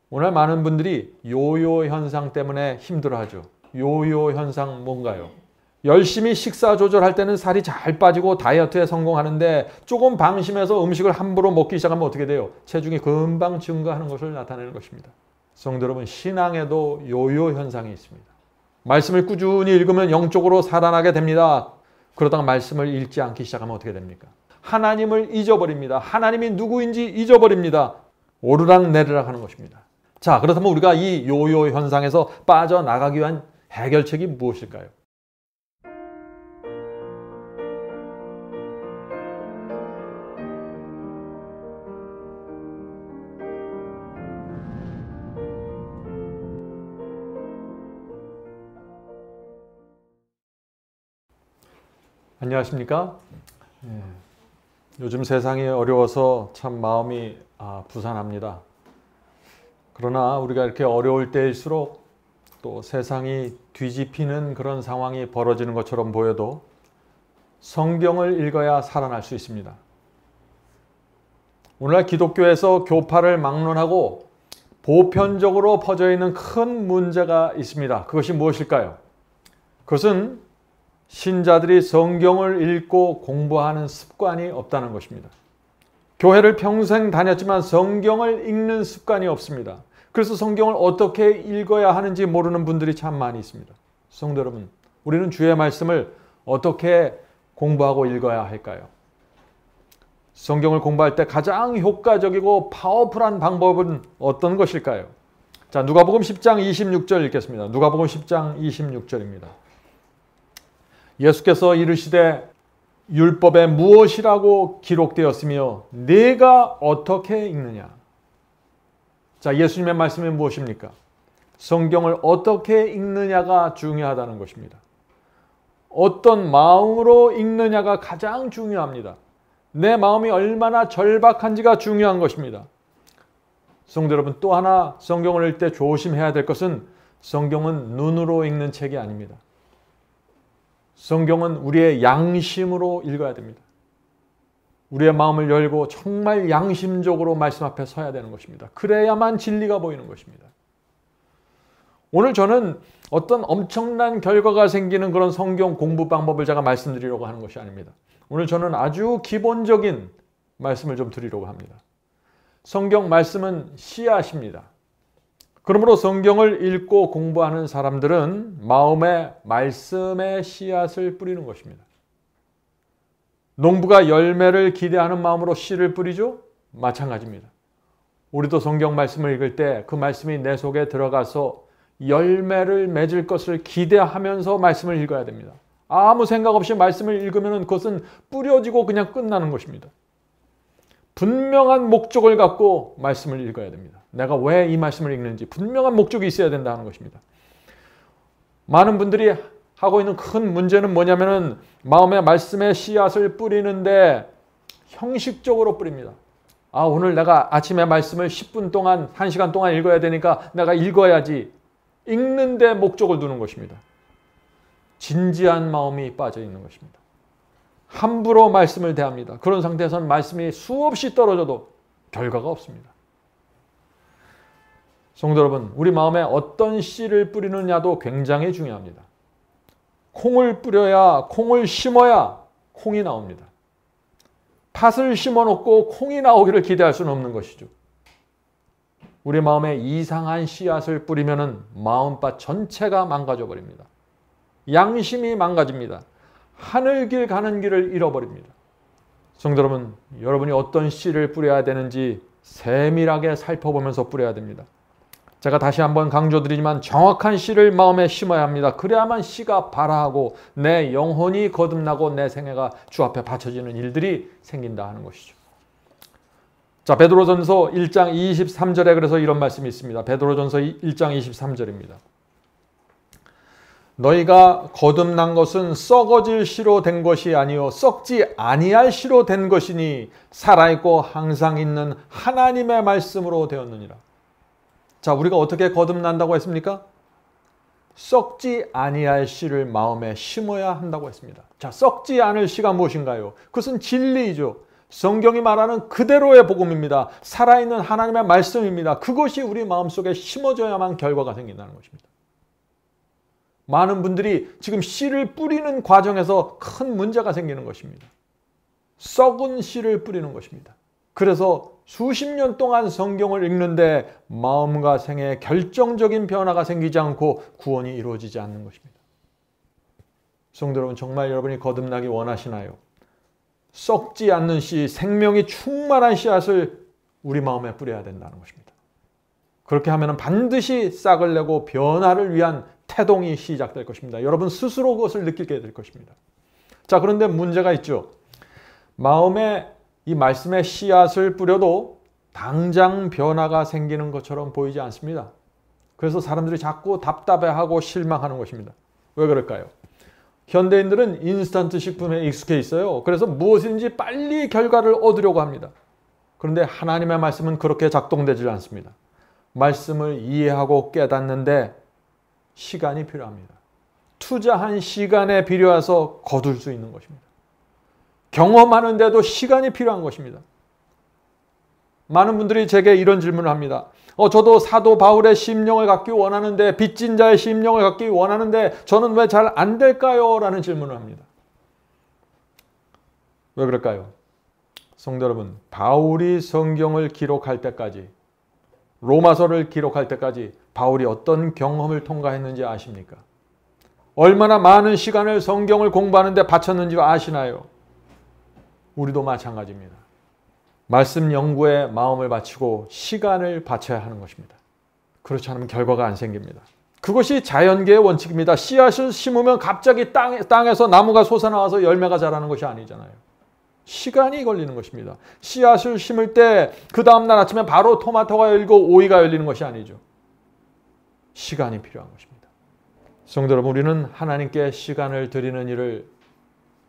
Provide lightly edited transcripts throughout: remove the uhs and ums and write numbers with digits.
오늘 많은 분들이 요요 현상 때문에 힘들어하죠. 요요 현상 뭔가요? 열심히 식사 조절할 때는 살이 잘 빠지고 다이어트에 성공하는데 조금 방심해서 음식을 함부로 먹기 시작하면 어떻게 돼요? 체중이 금방 증가하는 것을 나타내는 것입니다. 성도 여러분, 신앙에도 요요 현상이 있습니다. 말씀을 꾸준히 읽으면 영적으로 살아나게 됩니다. 그러다가 말씀을 읽지 않기 시작하면 어떻게 됩니까? 하나님을 잊어버립니다. 하나님이 누구인지 잊어버립니다. 오르락 내리락 하는 것입니다. 자, 그렇다면 우리가 이 요요 현상에서 빠져나가기 위한 해결책이 무엇일까요? 안녕하십니까? 요즘 세상이 어려워서 참 마음이 부산합니다. 그러나 우리가 이렇게 어려울 때일수록 또 세상이 뒤집히는 그런 상황이 벌어지는 것처럼 보여도 성경을 읽어야 살아날 수 있습니다. 오늘날 기독교에서 교파를 막론하고 보편적으로 퍼져 있는 큰 문제가 있습니다. 그것이 무엇일까요? 그것은 신자들이 성경을 읽고 공부하는 습관이 없다는 것입니다. 교회를 평생 다녔지만 성경을 읽는 습관이 없습니다. 그래서 성경을 어떻게 읽어야 하는지 모르는 분들이 참 많이 있습니다. 성도 여러분, 우리는 주의 말씀을 어떻게 공부하고 읽어야 할까요? 성경을 공부할 때 가장 효과적이고 파워풀한 방법은 어떤 것일까요? 자, 누가복음 10장 26절 읽겠습니다. 누가복음 10장 26절입니다. 예수께서 이르시되 율법에 무엇이라고 기록되었으며 네가 어떻게 읽느냐? 자, 예수님의 말씀이 무엇입니까? 성경을 어떻게 읽느냐가 중요하다는 것입니다. 어떤 마음으로 읽느냐가 가장 중요합니다. 내 마음이 얼마나 절박한지가 중요한 것입니다. 성도 여러분, 또 하나 성경을 읽을 때 조심해야 될 것은 성경은 눈으로 읽는 책이 아닙니다. 성경은 우리의 양심으로 읽어야 됩니다. 우리의 마음을 열고 정말 양심적으로 말씀 앞에 서야 되는 것입니다. 그래야만 진리가 보이는 것입니다. 오늘 저는 어떤 엄청난 결과가 생기는 그런 성경 공부 방법을 제가 말씀드리려고 하는 것이 아닙니다. 오늘 저는 아주 기본적인 말씀을 좀 드리려고 합니다. 성경 말씀은 씨앗입니다. 그러므로 성경을 읽고 공부하는 사람들은 마음에 말씀의 씨앗을 뿌리는 것입니다. 농부가 열매를 기대하는 마음으로 씨를 뿌리죠? 마찬가지입니다. 우리도 성경 말씀을 읽을 때 그 말씀이 내 속에 들어가서 열매를 맺을 것을 기대하면서 말씀을 읽어야 됩니다. 아무 생각 없이 말씀을 읽으면 그것은 뿌려지고 그냥 끝나는 것입니다. 분명한 목적을 갖고 말씀을 읽어야 됩니다. 내가 왜 이 말씀을 읽는지 분명한 목적이 있어야 된다는 것입니다. 많은 분들이 하고 있는 큰 문제는 뭐냐면은 마음에 말씀의 씨앗을 뿌리는데 형식적으로 뿌립니다. 오늘 내가 아침에 말씀을 10분 동안, 1시간 동안 읽어야 되니까 내가 읽어야지. 읽는데 목적을 두는 것입니다. 진지한 마음이 빠져 있는 것입니다. 함부로 말씀을 대합니다. 그런 상태에서는 말씀이 수없이 떨어져도 결과가 없습니다. 성도 여러분, 우리 마음에 어떤 씨를 뿌리느냐도 굉장히 중요합니다. 콩을 뿌려야, 콩을 심어야 콩이 나옵니다. 팥을 심어놓고 콩이 나오기를 기대할 수는 없는 것이죠. 우리 마음에 이상한 씨앗을 뿌리면 마음밭 전체가 망가져 버립니다. 양심이 망가집니다. 하늘길 가는 길을 잃어버립니다. 성도 여러분, 여러분이 어떤 씨를 뿌려야 되는지 세밀하게 살펴보면서 뿌려야 됩니다. 제가 다시 한번 강조드리지만 정확한 씨를 마음에 심어야 합니다. 그래야만 씨가 발화하고 내 영혼이 거듭나고 내 생애가 주 앞에 바쳐지는 일들이 생긴다 하는 것이죠. 자, 베드로전서 1장 23절에 그래서 이런 말씀이 있습니다. 베드로전서 1장 23절입니다. 너희가 거듭난 것은 썩어질 씨로 된 것이 아니요 썩지 아니할 씨로 된 것이니 살아있고 항상 있는 하나님의 말씀으로 되었느니라. 자, 우리가 어떻게 거듭난다고 했습니까? 썩지 아니할 씨를 마음에 심어야 한다고 했습니다. 자, 썩지 않을 씨가 무엇인가요? 그것은 진리이죠. 성경이 말하는 그대로의 복음입니다. 살아있는 하나님의 말씀입니다. 그것이 우리 마음속에 심어져야만 결과가 생긴다는 것입니다. 많은 분들이 지금 씨를 뿌리는 과정에서 큰 문제가 생기는 것입니다. 썩은 씨를 뿌리는 것입니다. 그래서 수십 년 동안 성경을 읽는데 마음과 생애에 결정적인 변화가 생기지 않고 구원이 이루어지지 않는 것입니다. 성도 여러분, 정말 여러분이 거듭나기 원하시나요? 썩지 않는 씨, 생명이 충만한 씨앗을 우리 마음에 뿌려야 된다는 것입니다. 그렇게 하면 반드시 싹을 내고 변화를 위한 태동이 시작될 것입니다. 여러분 스스로 그것을 느끼게 될 것입니다. 자, 그런데 문제가 있죠. 마음에 이 말씀의 씨앗을 뿌려도 당장 변화가 생기는 것처럼 보이지 않습니다. 그래서 사람들이 자꾸 답답해하고 실망하는 것입니다. 왜 그럴까요? 현대인들은 인스턴트 식품에 익숙해 있어요. 그래서 무엇인지 빨리 결과를 얻으려고 합니다. 그런데 하나님의 말씀은 그렇게 작동되지 않습니다. 말씀을 이해하고 깨닫는데 시간이 필요합니다. 투자한 시간에 비례해서 거둘 수 있는 것입니다. 경험하는데도 시간이 필요한 것입니다. 많은 분들이 제게 이런 질문을 합니다. 저도 사도 바울의 심령을 갖기 원하는데, 빚진 자의 심령을 갖기 원하는데 저는 왜 잘 안 될까요? 라는 질문을 합니다. 왜 그럴까요? 성도 여러분, 바울이 성경을 기록할 때까지, 로마서를 기록할 때까지 바울이 어떤 경험을 통과했는지 아십니까? 얼마나 많은 시간을 성경을 공부하는데 바쳤는지 아시나요? 우리도 마찬가지입니다. 말씀 연구에 마음을 바치고 시간을 바쳐야 하는 것입니다. 그렇지 않으면 결과가 안 생깁니다. 그것이 자연계의 원칙입니다. 씨앗을 심으면 갑자기 땅에서 나무가 솟아나와서 열매가 자라는 것이 아니잖아요. 시간이 걸리는 것입니다. 씨앗을 심을 때 그 다음날 아침에 바로 토마토가 열리고 오이가 열리는 것이 아니죠. 시간이 필요한 것입니다. 성도 여러분, 우리는 하나님께 시간을 드리는 일을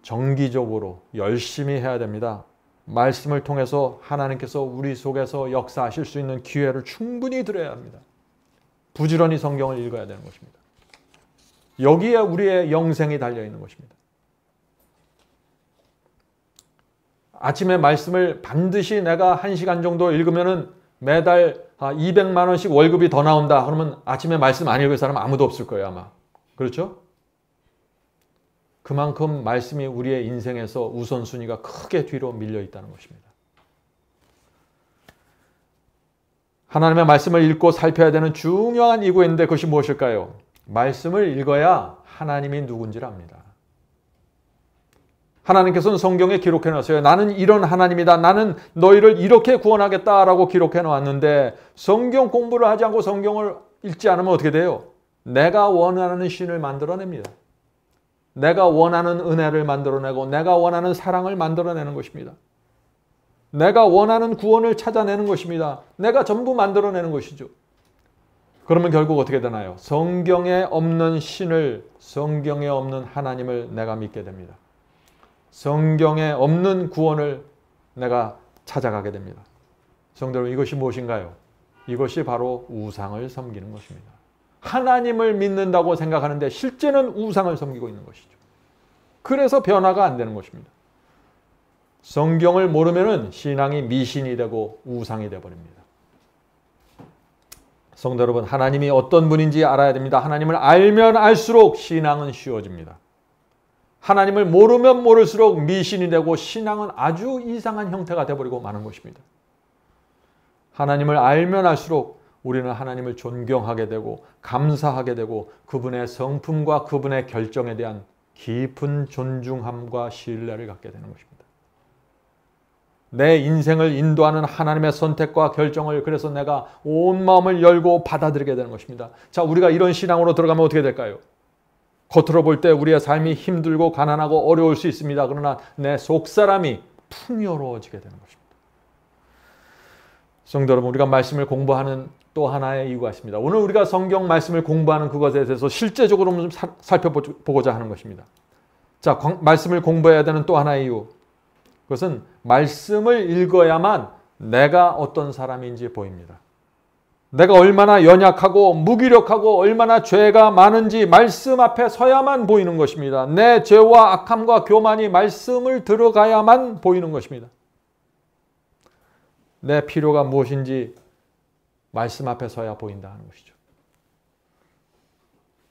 정기적으로 열심히 해야 됩니다. 말씀을 통해서 하나님께서 우리 속에서 역사하실 수 있는 기회를 충분히 드려야 합니다. 부지런히 성경을 읽어야 되는 것입니다. 여기에 우리의 영생이 달려있는 것입니다. 아침에 말씀을 반드시 내가 1시간 정도 읽으면 매달 200만 원씩 월급이 더 나온다. 그러면 아침에 말씀 안 읽을 사람 아무도 없을 거예요, 아마. 그렇죠? 그만큼 말씀이 우리의 인생에서 우선순위가 크게 뒤로 밀려 있다는 것입니다. 하나님의 말씀을 읽고 살펴야 되는 중요한 이유가 있는데 그것이 무엇일까요? 말씀을 읽어야 하나님이 누군지를 압니다. 하나님께서는 성경에 기록해 놨어요. 나는 이런 하나님이다. 나는 너희를 이렇게 구원하겠다라고 기록해 놨는데 성경 공부를 하지 않고 성경을 읽지 않으면 어떻게 돼요? 내가 원하는 신을 만들어냅니다. 내가 원하는 은혜를 만들어내고 내가 원하는 사랑을 만들어내는 것입니다. 내가 원하는 구원을 찾아내는 것입니다. 내가 전부 만들어내는 것이죠. 그러면 결국 어떻게 되나요? 성경에 없는 신을, 성경에 없는 하나님을 내가 믿게 됩니다. 성경에 없는 구원을 내가 찾아가게 됩니다. 성도 여러분, 이것이 무엇인가요? 이것이 바로 우상을 섬기는 것입니다. 하나님을 믿는다고 생각하는데 실제는 우상을 섬기고 있는 것이죠. 그래서 변화가 안 되는 것입니다. 성경을 모르면 신앙이 미신이 되고 우상이 되어버립니다. 성도 여러분, 하나님이 어떤 분인지 알아야 됩니다. 하나님을 알면 알수록 신앙은 쉬워집니다. 하나님을 모르면 모를수록 미신이 되고 신앙은 아주 이상한 형태가 되어버리고 마는 것입니다. 하나님을 알면 알수록 우리는 하나님을 존경하게 되고 감사하게 되고 그분의 성품과 그분의 결정에 대한 깊은 존중함과 신뢰를 갖게 되는 것입니다. 내 인생을 인도하는 하나님의 선택과 결정을 그래서 내가 온 마음을 열고 받아들이게 되는 것입니다. 자, 우리가 이런 신앙으로 들어가면 어떻게 될까요? 겉으로 볼 때 우리의 삶이 힘들고 가난하고 어려울 수 있습니다. 그러나 내 속사람이 풍요로워지게 되는 것입니다. 성도 여러분, 우리가 말씀을 공부하는 또 하나의 이유가 있습니다. 오늘 우리가 성경 말씀을 공부하는 그것에 대해서 실제적으로 좀 살펴보고자 하는 것입니다. 자, 말씀을 공부해야 되는 또 하나의 이유. 그것은 말씀을 읽어야만 내가 어떤 사람인지 보입니다. 내가 얼마나 연약하고 무기력하고 얼마나 죄가 많은지 말씀 앞에 서야만 보이는 것입니다. 내 죄와 악함과 교만이 말씀을 들어가야만 보이는 것입니다. 내 필요가 무엇인지 말씀 앞에 서야 보인다 하는 것이죠.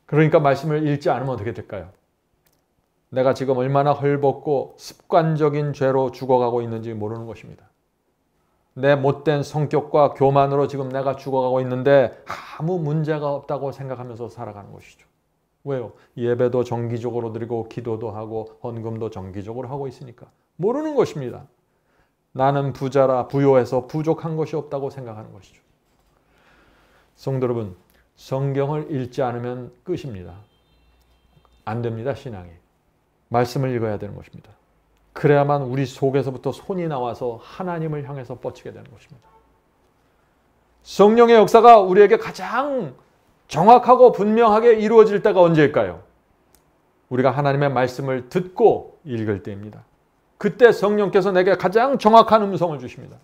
그러니까 말씀을 읽지 않으면 어떻게 될까요? 내가 지금 얼마나 헐벗고 습관적인 죄로 죽어가고 있는지 모르는 것입니다. 내 못된 성격과 교만으로 지금 내가 죽어가고 있는데 아무 문제가 없다고 생각하면서 살아가는 것이죠. 왜요? 예배도 정기적으로 드리고 기도도 하고 헌금도 정기적으로 하고 있으니까 모르는 것입니다. 나는 부자라 부요해서 부족한 것이 없다고 생각하는 것이죠. 성도 여러분, 성경을 읽지 않으면 끝입니다. 안 됩니다, 신앙이. 말씀을 읽어야 되는 것입니다. 그래야만 우리 속에서부터 손이 나와서 하나님을 향해서 뻗치게 되는 것입니다. 성령의 역사가 우리에게 가장 정확하고 분명하게 이루어질 때가 언제일까요? 우리가 하나님의 말씀을 듣고 읽을 때입니다. 그때 성령께서 내게 가장 정확한 음성을 주십니다.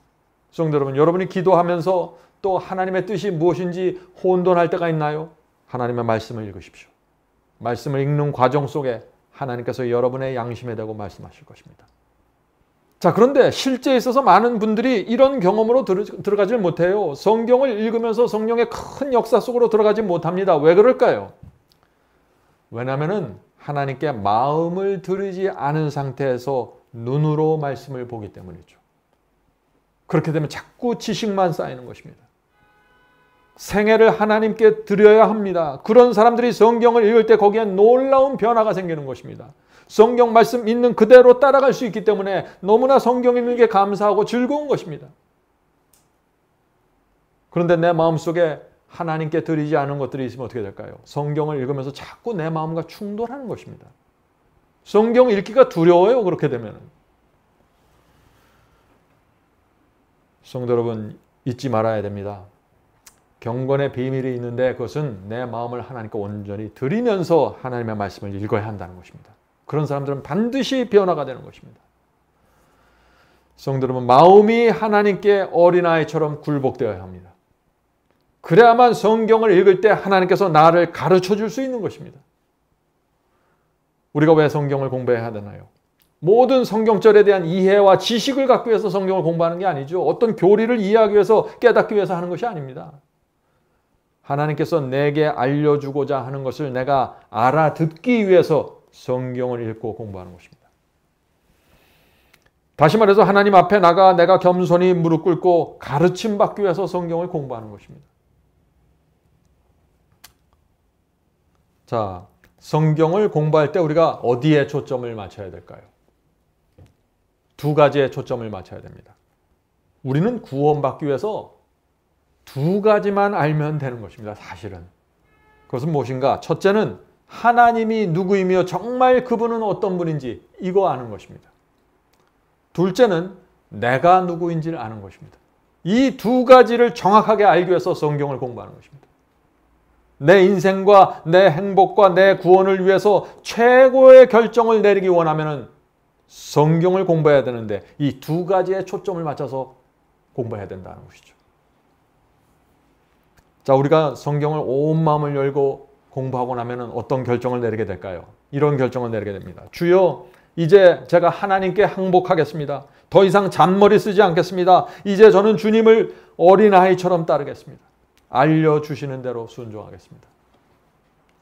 성도 여러분, 여러분이 기도하면서 또 하나님의 뜻이 무엇인지 혼돈할 때가 있나요? 하나님의 말씀을 읽으십시오. 말씀을 읽는 과정 속에 하나님께서 여러분의 양심에 대고 말씀하실 것입니다. 자, 그런데 실제에 있어서 많은 분들이 이런 경험으로 들어가질 못해요. 성경을 읽으면서 성령의 큰 역사 속으로 들어가지 못합니다. 왜 그럴까요? 왜냐하면 하나님께 마음을 들이지 않은 상태에서 눈으로 말씀을 보기 때문이죠. 그렇게 되면 자꾸 지식만 쌓이는 것입니다. 생애를 하나님께 드려야 합니다. 그런 사람들이 성경을 읽을 때 거기에 놀라운 변화가 생기는 것입니다. 성경 말씀 있는 그대로 따라갈 수 있기 때문에 너무나 성경 읽는 게 감사하고 즐거운 것입니다. 그런데 내 마음속에 하나님께 드리지 않은 것들이 있으면 어떻게 될까요? 성경을 읽으면서 자꾸 내 마음과 충돌하는 것입니다. 성경 읽기가 두려워요, 그렇게 되면. 성도 여러분, 잊지 말아야 됩니다. 경건의 비밀이 있는데 그것은 내 마음을 하나님께 온전히 드리면서 하나님의 말씀을 읽어야 한다는 것입니다. 그런 사람들은 반드시 변화가 되는 것입니다. 성도 여러분, 마음이 하나님께 어린아이처럼 굴복되어야 합니다. 그래야만 성경을 읽을 때 하나님께서 나를 가르쳐 줄 수 있는 것입니다. 우리가 왜 성경을 공부해야 되나요? 모든 성경절에 대한 이해와 지식을 갖기 위해서 성경을 공부하는 게 아니죠. 어떤 교리를 이해하기 위해서, 깨닫기 위해서 하는 것이 아닙니다. 하나님께서 내게 알려주고자 하는 것을 내가 알아듣기 위해서 성경을 읽고 공부하는 것입니다. 다시 말해서 하나님 앞에 나가 내가 겸손히 무릎 꿇고 가르침 받기 위해서 성경을 공부하는 것입니다. 자, 성경을 공부할 때 우리가 어디에 초점을 맞춰야 될까요? 두 가지에 초점을 맞춰야 됩니다. 우리는 구원받기 위해서 두 가지만 알면 되는 것입니다. 사실은. 그것은 무엇인가? 첫째는 하나님이 누구이며 정말 그분은 어떤 분인지 이거 아는 것입니다. 둘째는 내가 누구인지를 아는 것입니다. 이 두 가지를 정확하게 알기 위해서 성경을 공부하는 것입니다. 내 인생과 내 행복과 내 구원을 위해서 최고의 결정을 내리기 원하면 성경을 공부해야 되는데 이 두 가지에 초점을 맞춰서 공부해야 된다는 것이죠. 자, 우리가 성경을 온 마음을 열고 공부하고 나면 어떤 결정을 내리게 될까요? 이런 결정을 내리게 됩니다. 주여, 이제 제가 하나님께 항복하겠습니다. 더 이상 잔머리 쓰지 않겠습니다. 이제 저는 주님을 어린아이처럼 따르겠습니다. 알려주시는 대로 순종하겠습니다.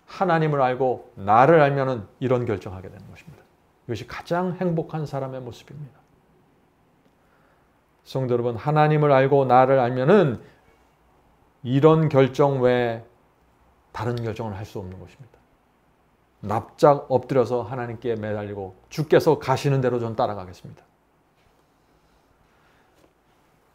하나님을 알고 나를 알면 이런 결정하게 되는 것입니다. 이것이 가장 행복한 사람의 모습입니다. 성도 여러분, 하나님을 알고 나를 알면 이런 결정 외에 다른 결정을 할 수 없는 것입니다. 납작 엎드려서 하나님께 매달리고 주께서 가시는 대로 전 따라가겠습니다.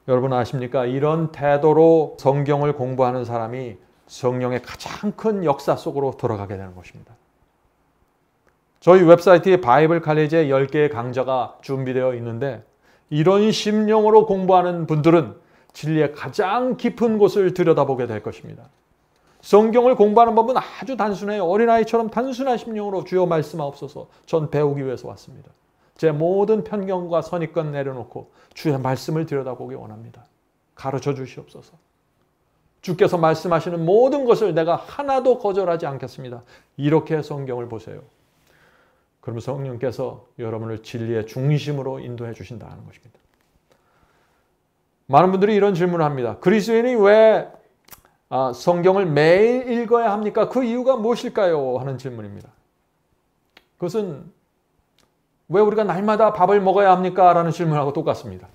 여러분 아십니까? 이런 태도로 성경을 공부하는 사람이 성령의 가장 큰 역사 속으로 들어가게 되는 것입니다. 저희 웹사이트에 바이블 칼리지에 10개의 강좌가 준비되어 있는데 이런 심령으로 공부하는 분들은 진리의 가장 깊은 곳을 들여다보게 될 것입니다. 성경을 공부하는 법은 아주 단순해요. 어린아이처럼 단순한 심령으로 주여 말씀하옵소서. 전 배우기 위해서 왔습니다. 제 모든 편견과 선입견 내려놓고 주의 말씀을 들여다보기 원합니다. 가르쳐 주시옵소서. 주께서 말씀하시는 모든 것을 내가 하나도 거절하지 않겠습니다. 이렇게 성경을 보세요. 그럼 성령께서 여러분을 진리의 중심으로 인도해 주신다는 것입니다. 많은 분들이 이런 질문을 합니다. 그리스도인이 왜 성경을 매일 읽어야 합니까? 그 이유가 무엇일까요? 하는 질문입니다. 그것은 왜 우리가 날마다 밥을 먹어야 합니까? 라는 질문하고 똑같습니다.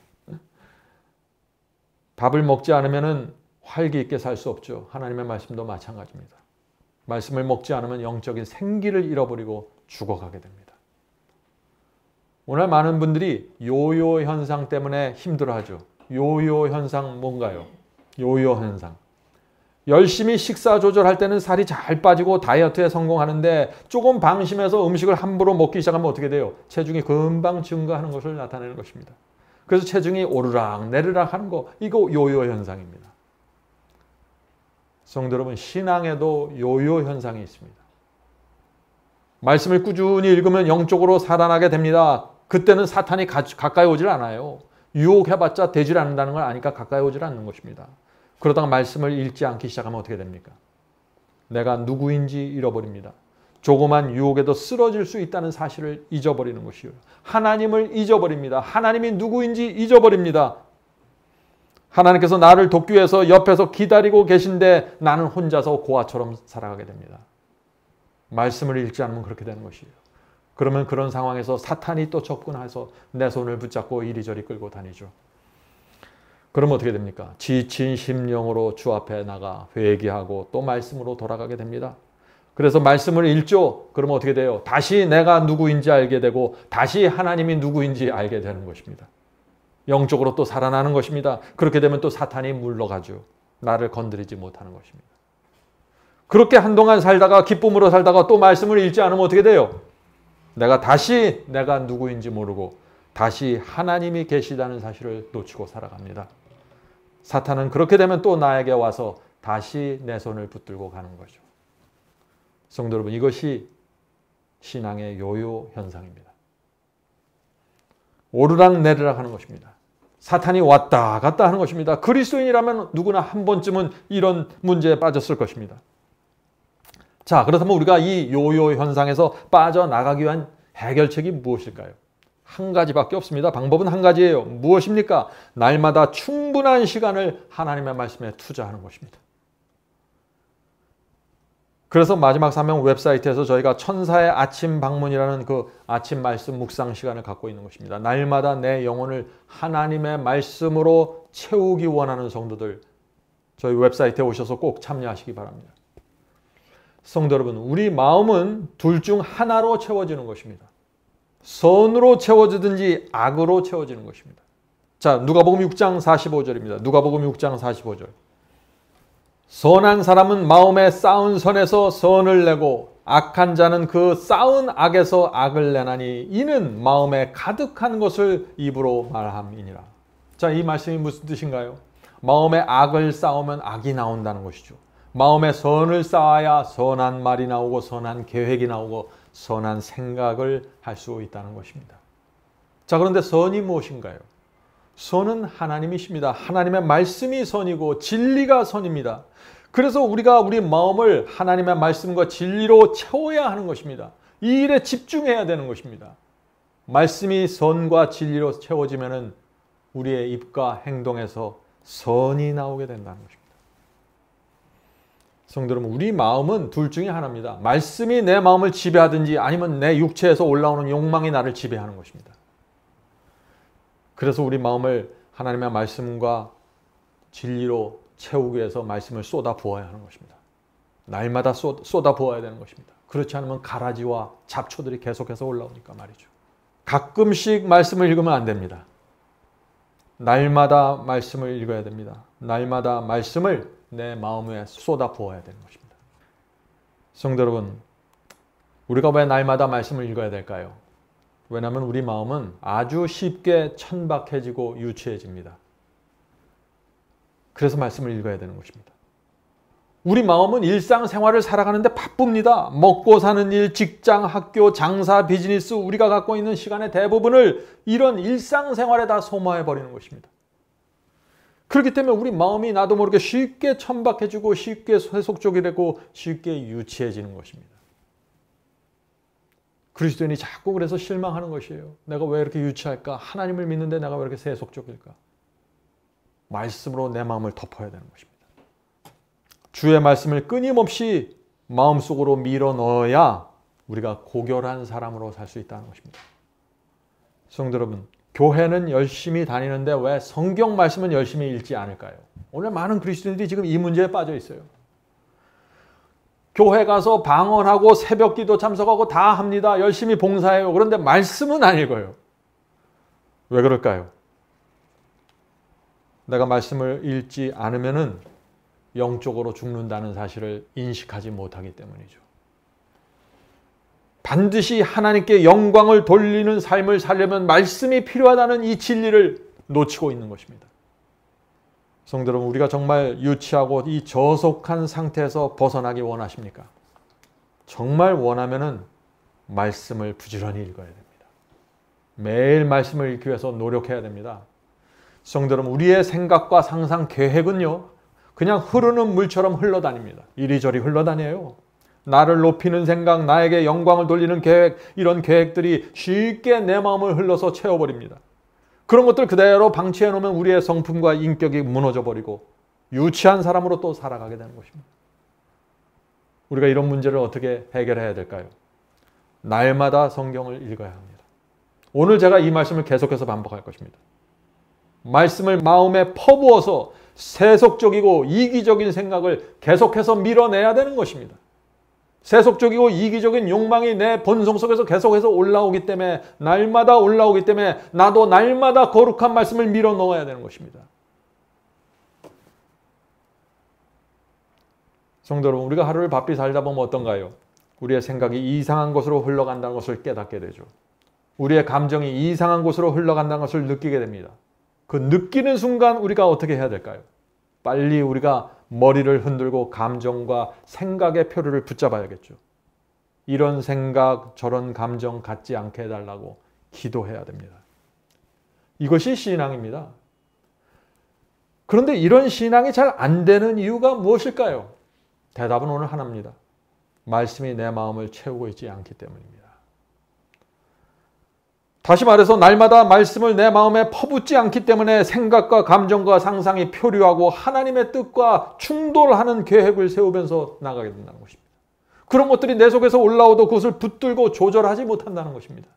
밥을 먹지 않으면 활기 있게 살 수 없죠. 하나님의 말씀도 마찬가지입니다. 말씀을 먹지 않으면 영적인 생기를 잃어버리고 죽어가게 됩니다. 오늘 많은 분들이 요요 현상 때문에 힘들어하죠. 요요 현상 뭔가요? 요요 현상. 열심히 식사 조절할 때는 살이 잘 빠지고 다이어트에 성공하는데 조금 방심해서 음식을 함부로 먹기 시작하면 어떻게 돼요? 체중이 금방 증가하는 것을 나타내는 것입니다. 그래서 체중이 오르락 내리락 하는 거, 이거 요요 현상입니다. 성도 여러분, 신앙에도 요요 현상이 있습니다. 말씀을 꾸준히 읽으면 영적으로 살아나게 됩니다. 그때는 사탄이 가까이 오질 않아요. 유혹해봤자 되질 않는다는 걸 아니까 가까이 오질 않는 것입니다. 그러다가 말씀을 읽지 않기 시작하면 어떻게 됩니까? 내가 누구인지 잃어버립니다. 조그만 유혹에도 쓰러질 수 있다는 사실을 잊어버리는 것이요. 하나님을 잊어버립니다. 하나님이 누구인지 잊어버립니다. 하나님께서 나를 돕기 위해서 옆에서 기다리고 계신데 나는 혼자서 고아처럼 살아가게 됩니다. 말씀을 읽지 않으면 그렇게 되는 것이에요. 그러면 그런 상황에서 사탄이 또 접근해서 내 손을 붙잡고 이리저리 끌고 다니죠. 그러면 어떻게 됩니까? 지친 심령으로 주 앞에 나가 회개하고 또 말씀으로 돌아가게 됩니다. 그래서 말씀을 읽죠. 그러면 어떻게 돼요? 다시 내가 누구인지 알게 되고 다시 하나님이 누구인지 알게 되는 것입니다. 영적으로 또 살아나는 것입니다. 그렇게 되면 또 사탄이 물러가죠. 나를 건드리지 못하는 것입니다. 그렇게 한동안 살다가 기쁨으로 살다가 또 말씀을 읽지 않으면 어떻게 돼요? 내가 누구인지 모르고 다시 하나님이 계시다는 사실을 놓치고 살아갑니다. 사탄은 그렇게 되면 또 나에게 와서 다시 내 손을 붙들고 가는 거죠. 성도 여러분, 이것이 신앙의 요요 현상입니다. 오르락 내리락 하는 것입니다. 사탄이 왔다 갔다 하는 것입니다. 그리스도인이라면 누구나 한 번쯤은 이런 문제에 빠졌을 것입니다. 자, 그렇다면 우리가 이 요요 현상에서 빠져나가기 위한 해결책이 무엇일까요? 한 가지밖에 없습니다. 방법은 한 가지예요. 무엇입니까? 날마다 충분한 시간을 하나님의 말씀에 투자하는 것입니다. 그래서 마지막 사명 웹사이트에서 저희가 천사의 아침 방문이라는 그 아침 말씀 묵상 시간을 갖고 있는 것입니다. 날마다 내 영혼을 하나님의 말씀으로 채우기 원하는 성도들, 저희 웹사이트에 오셔서 꼭 참여하시기 바랍니다. 성도 여러분, 우리 마음은 둘 중 하나로 채워지는 것입니다. 선으로 채워지든지 악으로 채워지는 것입니다. 자, 누가복음 6장 45절입니다. 누가복음 6장 45절. 선한 사람은 마음에 쌓은 선에서 선을 내고 악한 자는 그 쌓은 악에서 악을 내나니 이는 마음에 가득한 것을 입으로 말함이니라. 자, 이 말씀이 무슨 뜻인가요? 마음에 악을 쌓으면 악이 나온다는 것이죠. 마음에 선을 쌓아야 선한 말이 나오고 선한 계획이 나오고 선한 생각을 할 수 있다는 것입니다. 자, 그런데 선이 무엇인가요? 선은 하나님이십니다. 하나님의 말씀이 선이고 진리가 선입니다. 그래서 우리가 우리 마음을 하나님의 말씀과 진리로 채워야 하는 것입니다. 이 일에 집중해야 되는 것입니다. 말씀이 선과 진리로 채워지면 우리의 입과 행동에서 선이 나오게 된다는 것입니다. 성도 여러분, 우리 마음은 둘 중에 하나입니다. 말씀이 내 마음을 지배하든지 아니면 내 육체에서 올라오는 욕망이 나를 지배하는 것입니다. 그래서 우리 마음을 하나님의 말씀과 진리로 채우기 위해서 말씀을 쏟아 부어야 하는 것입니다. 날마다 쏟아 부어야 되는 것입니다. 그렇지 않으면 가라지와 잡초들이 계속해서 올라오니까 말이죠. 가끔씩 말씀을 읽으면 안 됩니다. 날마다 말씀을 읽어야 됩니다. 날마다 말씀을 내 마음에 쏟아 부어야 되는 것입니다. 성도 여러분, 우리가 왜 날마다 말씀을 읽어야 될까요? 왜냐하면 우리 마음은 아주 쉽게 천박해지고 유치해집니다. 그래서 말씀을 읽어야 되는 것입니다. 우리 마음은 일상생활을 살아가는데 바쁩니다. 먹고 사는 일, 직장, 학교, 장사, 비즈니스, 우리가 갖고 있는 시간의 대부분을 이런 일상생활에 다 소모해버리는 것입니다. 그렇기 때문에 우리 마음이 나도 모르게 쉽게 천박해지고 쉽게 세속적이 되고 쉽게 유치해지는 것입니다. 그리스도인이 자꾸 그래서 실망하는 것이에요. 내가 왜 이렇게 유치할까? 하나님을 믿는데 내가 왜 이렇게 세속적일까? 말씀으로 내 마음을 덮어야 되는 것입니다. 주의 말씀을 끊임없이 마음속으로 밀어 넣어야 우리가 고결한 사람으로 살 수 있다는 것입니다. 성도 여러분, 교회는 열심히 다니는데 왜 성경 말씀은 열심히 읽지 않을까요? 오늘 많은 그리스도인들이 지금 이 문제에 빠져 있어요. 교회 가서 방언하고 새벽기도 참석하고 다 합니다. 열심히 봉사해요. 그런데 말씀은 안 읽어요. 왜 그럴까요? 내가 말씀을 읽지 않으면은 영적으로 죽는다는 사실을 인식하지 못하기 때문이죠. 반드시 하나님께 영광을 돌리는 삶을 살려면 말씀이 필요하다는 이 진리를 놓치고 있는 것입니다. 성도 여러분, 우리가 정말 유치하고 이 저속한 상태에서 벗어나기 원하십니까? 정말 원하면은 말씀을 부지런히 읽어야 됩니다. 매일 말씀을 읽기 위해서 노력해야 됩니다. 성도 여러분, 우리의 생각과 상상, 계획은요, 그냥 흐르는 물처럼 흘러다닙니다. 이리저리 흘러다녀요. 나를 높이는 생각, 나에게 영광을 돌리는 계획, 이런 계획들이 쉽게 내 마음을 흘러서 채워버립니다. 그런 것들 그대로 방치해 놓으면 우리의 성품과 인격이 무너져 버리고 유치한 사람으로 또 살아가게 되는 것입니다. 우리가 이런 문제를 어떻게 해결해야 될까요? 날마다 성경을 읽어야 합니다. 오늘 제가 이 말씀을 계속해서 반복할 것입니다. 말씀을 마음에 퍼부어서 세속적이고 이기적인 생각을 계속해서 밀어내야 되는 것입니다. 세속적이고 이기적인 욕망이 내 본성 속에서 계속해서 올라오기 때문에, 날마다 올라오기 때문에 나도 날마다 거룩한 말씀을 밀어 넣어야 되는 것입니다. 성도 여러분, 우리가 하루를 바삐 살다 보면 어떤가요? 우리의 생각이 이상한 곳으로 흘러간다는 것을 깨닫게 되죠. 우리의 감정이 이상한 곳으로 흘러간다는 것을 느끼게 됩니다. 그 느끼는 순간 우리가 어떻게 해야 될까요? 빨리 우리가 머리를 흔들고 감정과 생각의 표류를 붙잡아야겠죠. 이런 생각, 저런 감정 갖지 않게 해달라고 기도해야 됩니다. 이것이 신앙입니다. 그런데 이런 신앙이 잘 안 되는 이유가 무엇일까요? 대답은 오늘 하나입니다. 말씀이 내 마음을 채우고 있지 않기 때문입니다. 다시 말해서 날마다 말씀을 내 마음에 퍼붓지 않기 때문에 생각과 감정과 상상이 표류하고 하나님의 뜻과 충돌하는 계획을 세우면서 나가게 된다는 것입니다. 그런 것들이 내 속에서 올라오도 그것을 붙들고 조절하지 못한다는 것입니다.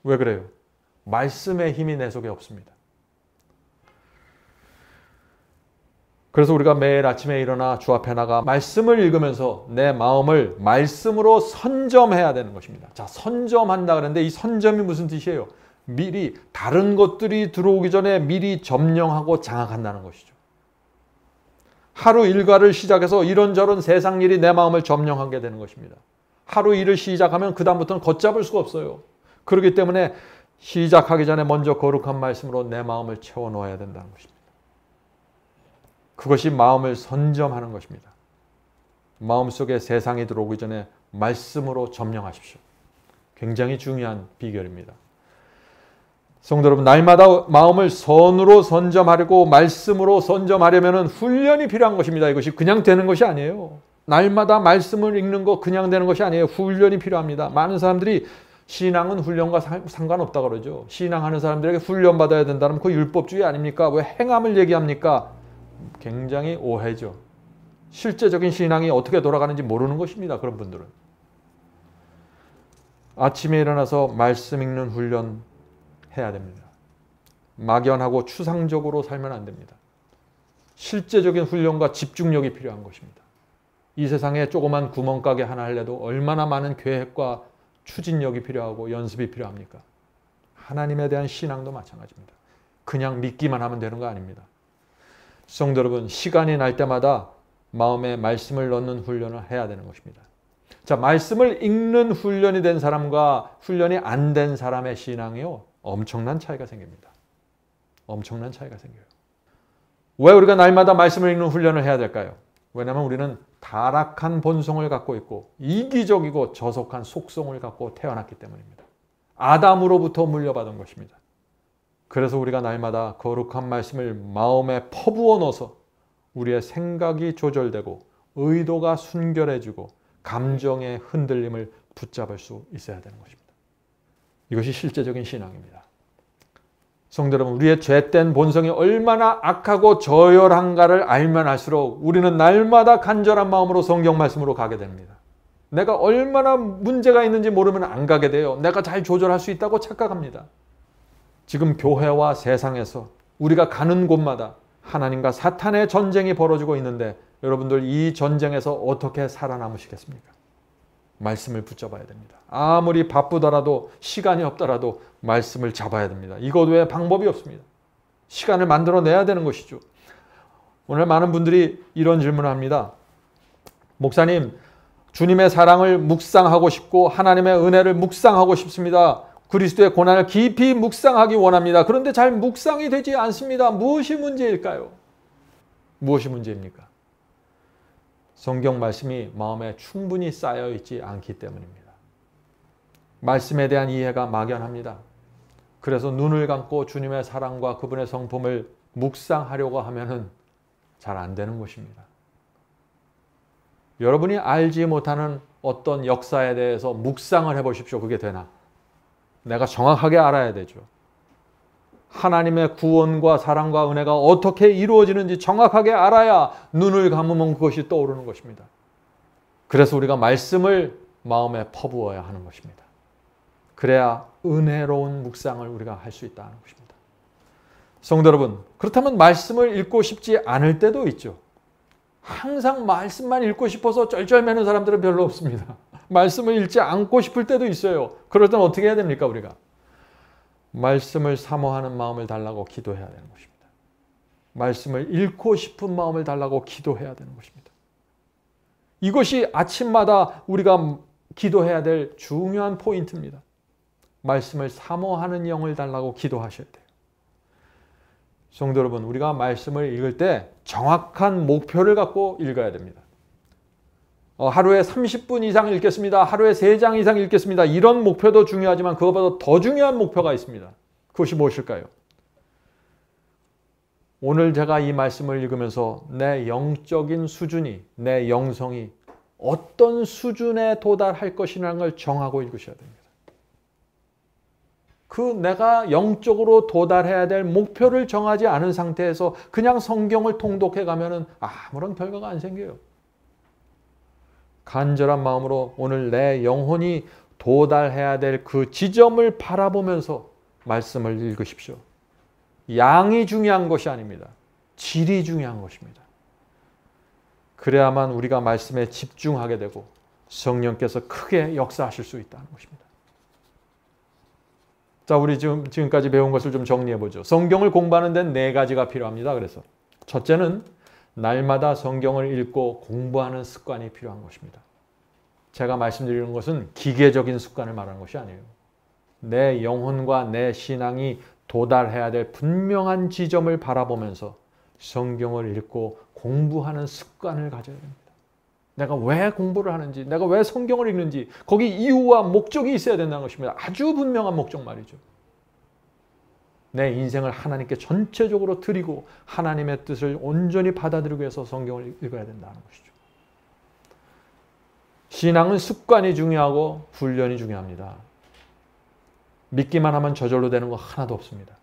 왜 그래요? 말씀의 힘이 내 속에 없습니다. 그래서 우리가 매일 아침에 일어나 주 앞에 나가 말씀을 읽으면서 내 마음을 말씀으로 선점해야 되는 것입니다. 자, 선점한다 그랬는데 이 선점이 무슨 뜻이에요? 미리 다른 것들이 들어오기 전에 미리 점령하고 장악한다는 것이죠. 하루 일과를 시작해서 이런저런 세상 일이 내 마음을 점령하게 되는 것입니다. 하루 일을 시작하면 그 다음부터는 걷잡을 수가 없어요. 그렇기 때문에 시작하기 전에 먼저 거룩한 말씀으로 내 마음을 채워 넣어야 된다는 것입니다. 그것이 마음을 선점하는 것입니다. 마음속에 세상이 들어오기 전에 말씀으로 점령하십시오. 굉장히 중요한 비결입니다. 성도 여러분, 날마다 마음을 선으로 선점하려고 말씀으로 선점하려면 훈련이 필요한 것입니다. 이것이 그냥 되는 것이 아니에요. 날마다 말씀을 읽는 거 그냥 되는 것이 아니에요. 훈련이 필요합니다. 많은 사람들이 신앙은 훈련과 상관없다 그러죠. 신앙하는 사람들에게 훈련받아야 된다면 그 율법주의 아닙니까? 왜 행함을 얘기합니까? 굉장히 오해죠. 실제적인 신앙이 어떻게 돌아가는지 모르는 것입니다. 그런 분들은. 아침에 일어나서 말씀 읽는 훈련 해야 됩니다. 막연하고 추상적으로 살면 안 됩니다. 실제적인 훈련과 집중력이 필요한 것입니다. 이 세상에 조그만 구멍가게 하나 하려도 얼마나 많은 계획과 추진력이 필요하고 연습이 필요합니까? 하나님에 대한 신앙도 마찬가지입니다. 그냥 믿기만 하면 되는 거 아닙니다. 성도 여러분, 시간이 날 때마다 마음에 말씀을 넣는 훈련을 해야 되는 것입니다. 자, 말씀을 읽는 훈련이 된 사람과 훈련이 안 된 사람의 신앙이요, 엄청난 차이가 생깁니다. 엄청난 차이가 생겨요. 왜 우리가 날마다 말씀을 읽는 훈련을 해야 될까요? 왜냐하면 우리는 타락한 본성을 갖고 있고 이기적이고 저속한 속성을 갖고 태어났기 때문입니다. 아담으로부터 물려받은 것입니다. 그래서 우리가 날마다 거룩한 말씀을 마음에 퍼부어 넣어서 우리의 생각이 조절되고 의도가 순결해지고 감정의 흔들림을 붙잡을 수 있어야 되는 것입니다. 이것이 실제적인 신앙입니다. 성도 여러분, 우리의 죄된 본성이 얼마나 악하고 저열한가를 알면 알수록 우리는 날마다 간절한 마음으로 성경 말씀으로 가게 됩니다. 내가 얼마나 문제가 있는지 모르면 안 가게 돼요. 내가 잘 조절할 수 있다고 착각합니다. 지금 교회와 세상에서 우리가 가는 곳마다 하나님과 사탄의 전쟁이 벌어지고 있는데 여러분들 이 전쟁에서 어떻게 살아남으시겠습니까? 말씀을 붙잡아야 됩니다. 아무리 바쁘더라도 시간이 없더라도 말씀을 잡아야 됩니다. 이것 외에 방법이 없습니다. 시간을 만들어내야 되는 것이죠. 오늘 많은 분들이 이런 질문을 합니다. 목사님, 주님의 사랑을 묵상하고 싶고 하나님의 은혜를 묵상하고 싶습니다. 그리스도의 고난을 깊이 묵상하기 원합니다. 그런데 잘 묵상이 되지 않습니다. 무엇이 문제일까요? 무엇이 문제입니까? 성경 말씀이 마음에 충분히 쌓여 있지 않기 때문입니다. 말씀에 대한 이해가 막연합니다. 그래서 눈을 감고 주님의 사랑과 그분의 성품을 묵상하려고 하면은 잘 안 되는 것입니다. 여러분이 알지 못하는 어떤 역사에 대해서 묵상을 해보십시오. 그게 되나? 내가 정확하게 알아야 되죠. 하나님의 구원과 사랑과 은혜가 어떻게 이루어지는지 정확하게 알아야 눈을 감으면 그것이 떠오르는 것입니다. 그래서 우리가 말씀을 마음에 퍼부어야 하는 것입니다. 그래야 은혜로운 묵상을 우리가 할 수 있다는 것입니다. 성도 여러분, 그렇다면 말씀을 읽고 싶지 않을 때도 있죠. 항상 말씀만 읽고 싶어서 쩔쩔매는 사람들은 별로 없습니다. 말씀을 읽지 않고 싶을 때도 있어요. 그럴 때는 어떻게 해야 됩니까, 우리가? 말씀을 사모하는 마음을 달라고 기도해야 되는 것입니다. 말씀을 읽고 싶은 마음을 달라고 기도해야 되는 것입니다. 이것이 아침마다 우리가 기도해야 될 중요한 포인트입니다. 말씀을 사모하는 영을 달라고 기도하셔야 돼요. 성도 여러분, 우리가 말씀을 읽을 때 정확한 목표를 갖고 읽어야 됩니다. 하루에 30분 이상 읽겠습니다. 하루에 3장 이상 읽겠습니다. 이런 목표도 중요하지만 그것보다 더 중요한 목표가 있습니다. 그것이 무엇일까요? 오늘 제가 이 말씀을 읽으면서 내 영적인 수준이, 내 영성이 어떤 수준에 도달할 것이라는 걸 정하고 읽으셔야 됩니다. 그 내가 영적으로 도달해야 될 목표를 정하지 않은 상태에서 그냥 성경을 통독해 가면은 아무런 결과가 안 생겨요. 간절한 마음으로 오늘 내 영혼이 도달해야 될 그 지점을 바라보면서 말씀을 읽으십시오. 양이 중요한 것이 아닙니다. 질이 중요한 것입니다. 그래야만 우리가 말씀에 집중하게 되고 성령께서 크게 역사하실 수 있다는 것입니다. 자, 우리 지금까지 배운 것을 좀 정리해 보죠. 성경을 공부하는 데는 4가지가 필요합니다. 그래서 첫째는 날마다 성경을 읽고 공부하는 습관이 필요한 것입니다. 제가 말씀드리는 것은 기계적인 습관을 말하는 것이 아니에요. 내 영혼과 내 신앙이 도달해야 될 분명한 지점을 바라보면서 성경을 읽고 공부하는 습관을 가져야 됩니다. 내가 왜 공부를 하는지, 내가 왜 성경을 읽는지 거기 이유와 목적이 있어야 된다는 것입니다. 아주 분명한 목적 말이죠. 내 인생을 하나님께 전체적으로 드리고 하나님의 뜻을 온전히 받아들이기 위해서 성경을 읽어야 된다는 것이죠. 신앙은 습관이 중요하고 훈련이 중요합니다. 믿기만 하면 저절로 되는 거 하나도 없습니다.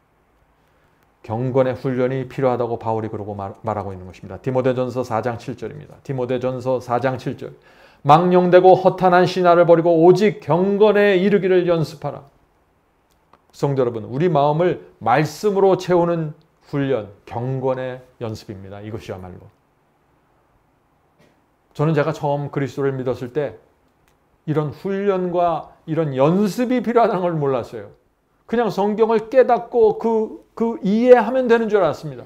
경건의 훈련이 필요하다고 바울이 그러고 말하고 있는 것입니다. 디모데전서 4장 7절입니다. 디모데전서 4장 7절. 망령되고 허탄한 신화를 버리고 오직 경건에 이르기를 연습하라. 성도 여러분, 우리 마음을 말씀으로 채우는 훈련, 경건의 연습입니다. 이것이야말로. 저는 제가 처음 그리스도를 믿었을 때 이런 훈련과 이런 연습이 필요하다는 걸 몰랐어요. 그냥 성경을 깨닫고 그 이해하면 되는 줄 알았습니다.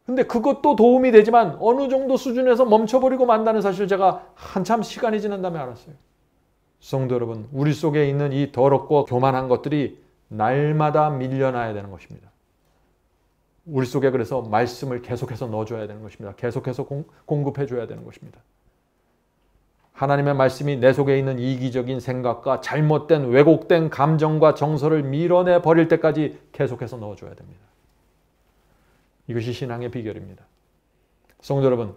근데 그것도 도움이 되지만 어느 정도 수준에서 멈춰버리고 만다는 사실을 제가 한참 시간이 지난 다음에 알았어요. 성도 여러분, 우리 속에 있는 이 더럽고 교만한 것들이 날마다 밀려나야 되는 것입니다. 우리 속에 그래서 말씀을 계속해서 넣어줘야 되는 것입니다. 계속해서 공급해줘야 되는 것입니다. 하나님의 말씀이 내 속에 있는 이기적인 생각과 잘못된 왜곡된 감정과 정서를 밀어내 버릴 때까지 계속해서 넣어줘야 됩니다. 이것이 신앙의 비결입니다. 성도 여러분,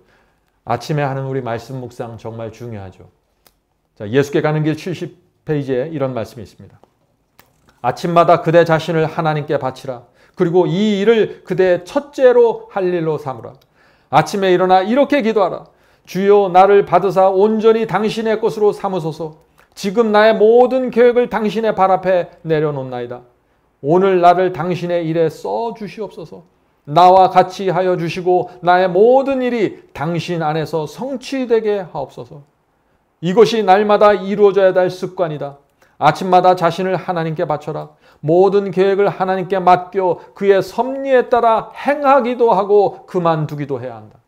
아침에 하는 우리 말씀 묵상 정말 중요하죠. 자, 예수께 가는 길 70페이지에 이런 말씀이 있습니다. 아침마다 그대 자신을 하나님께 바치라. 그리고 이 일을 그대의 첫째로 할 일로 삼으라. 아침에 일어나 이렇게 기도하라. 주여 나를 받으사 온전히 당신의 것으로 삼으소서. 지금 나의 모든 계획을 당신의 발 앞에 내려놓나이다. 오늘 나를 당신의 일에 써 주시옵소서. 나와 같이 하여 주시고 나의 모든 일이 당신 안에서 성취되게 하옵소서. 이것이 날마다 이루어져야 될 습관이다. 아침마다 자신을 하나님께 바쳐라. 모든 계획을 하나님께 맡겨 그의 섭리에 따라 행하기도 하고 그만두기도 해야 한다.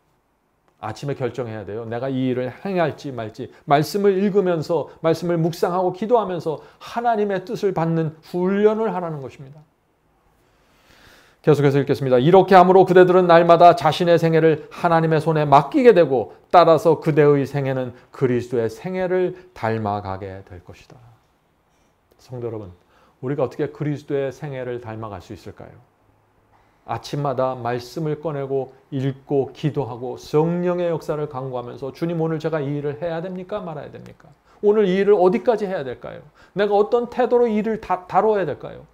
아침에 결정해야 돼요. 내가 이 일을 행할지 말지. 말씀을 읽으면서 말씀을 묵상하고 기도하면서 하나님의 뜻을 받는 훈련을 하라는 것입니다. 계속해서 읽겠습니다. 이렇게 함으로 그대들은 날마다 자신의 생애를 하나님의 손에 맡기게 되고 따라서 그대의 생애는 그리스도의 생애를 닮아가게 될 것이다. 성도 여러분, 우리가 어떻게 그리스도의 생애를 닮아갈 수 있을까요? 아침마다 말씀을 꺼내고 읽고 기도하고 성령의 역사를 강구하면서 주님 오늘 제가 이 일을 해야 됩니까? 말아야 됩니까? 오늘 이 일을 어디까지 해야 될까요? 내가 어떤 태도로 이 일을 다뤄야 될까요?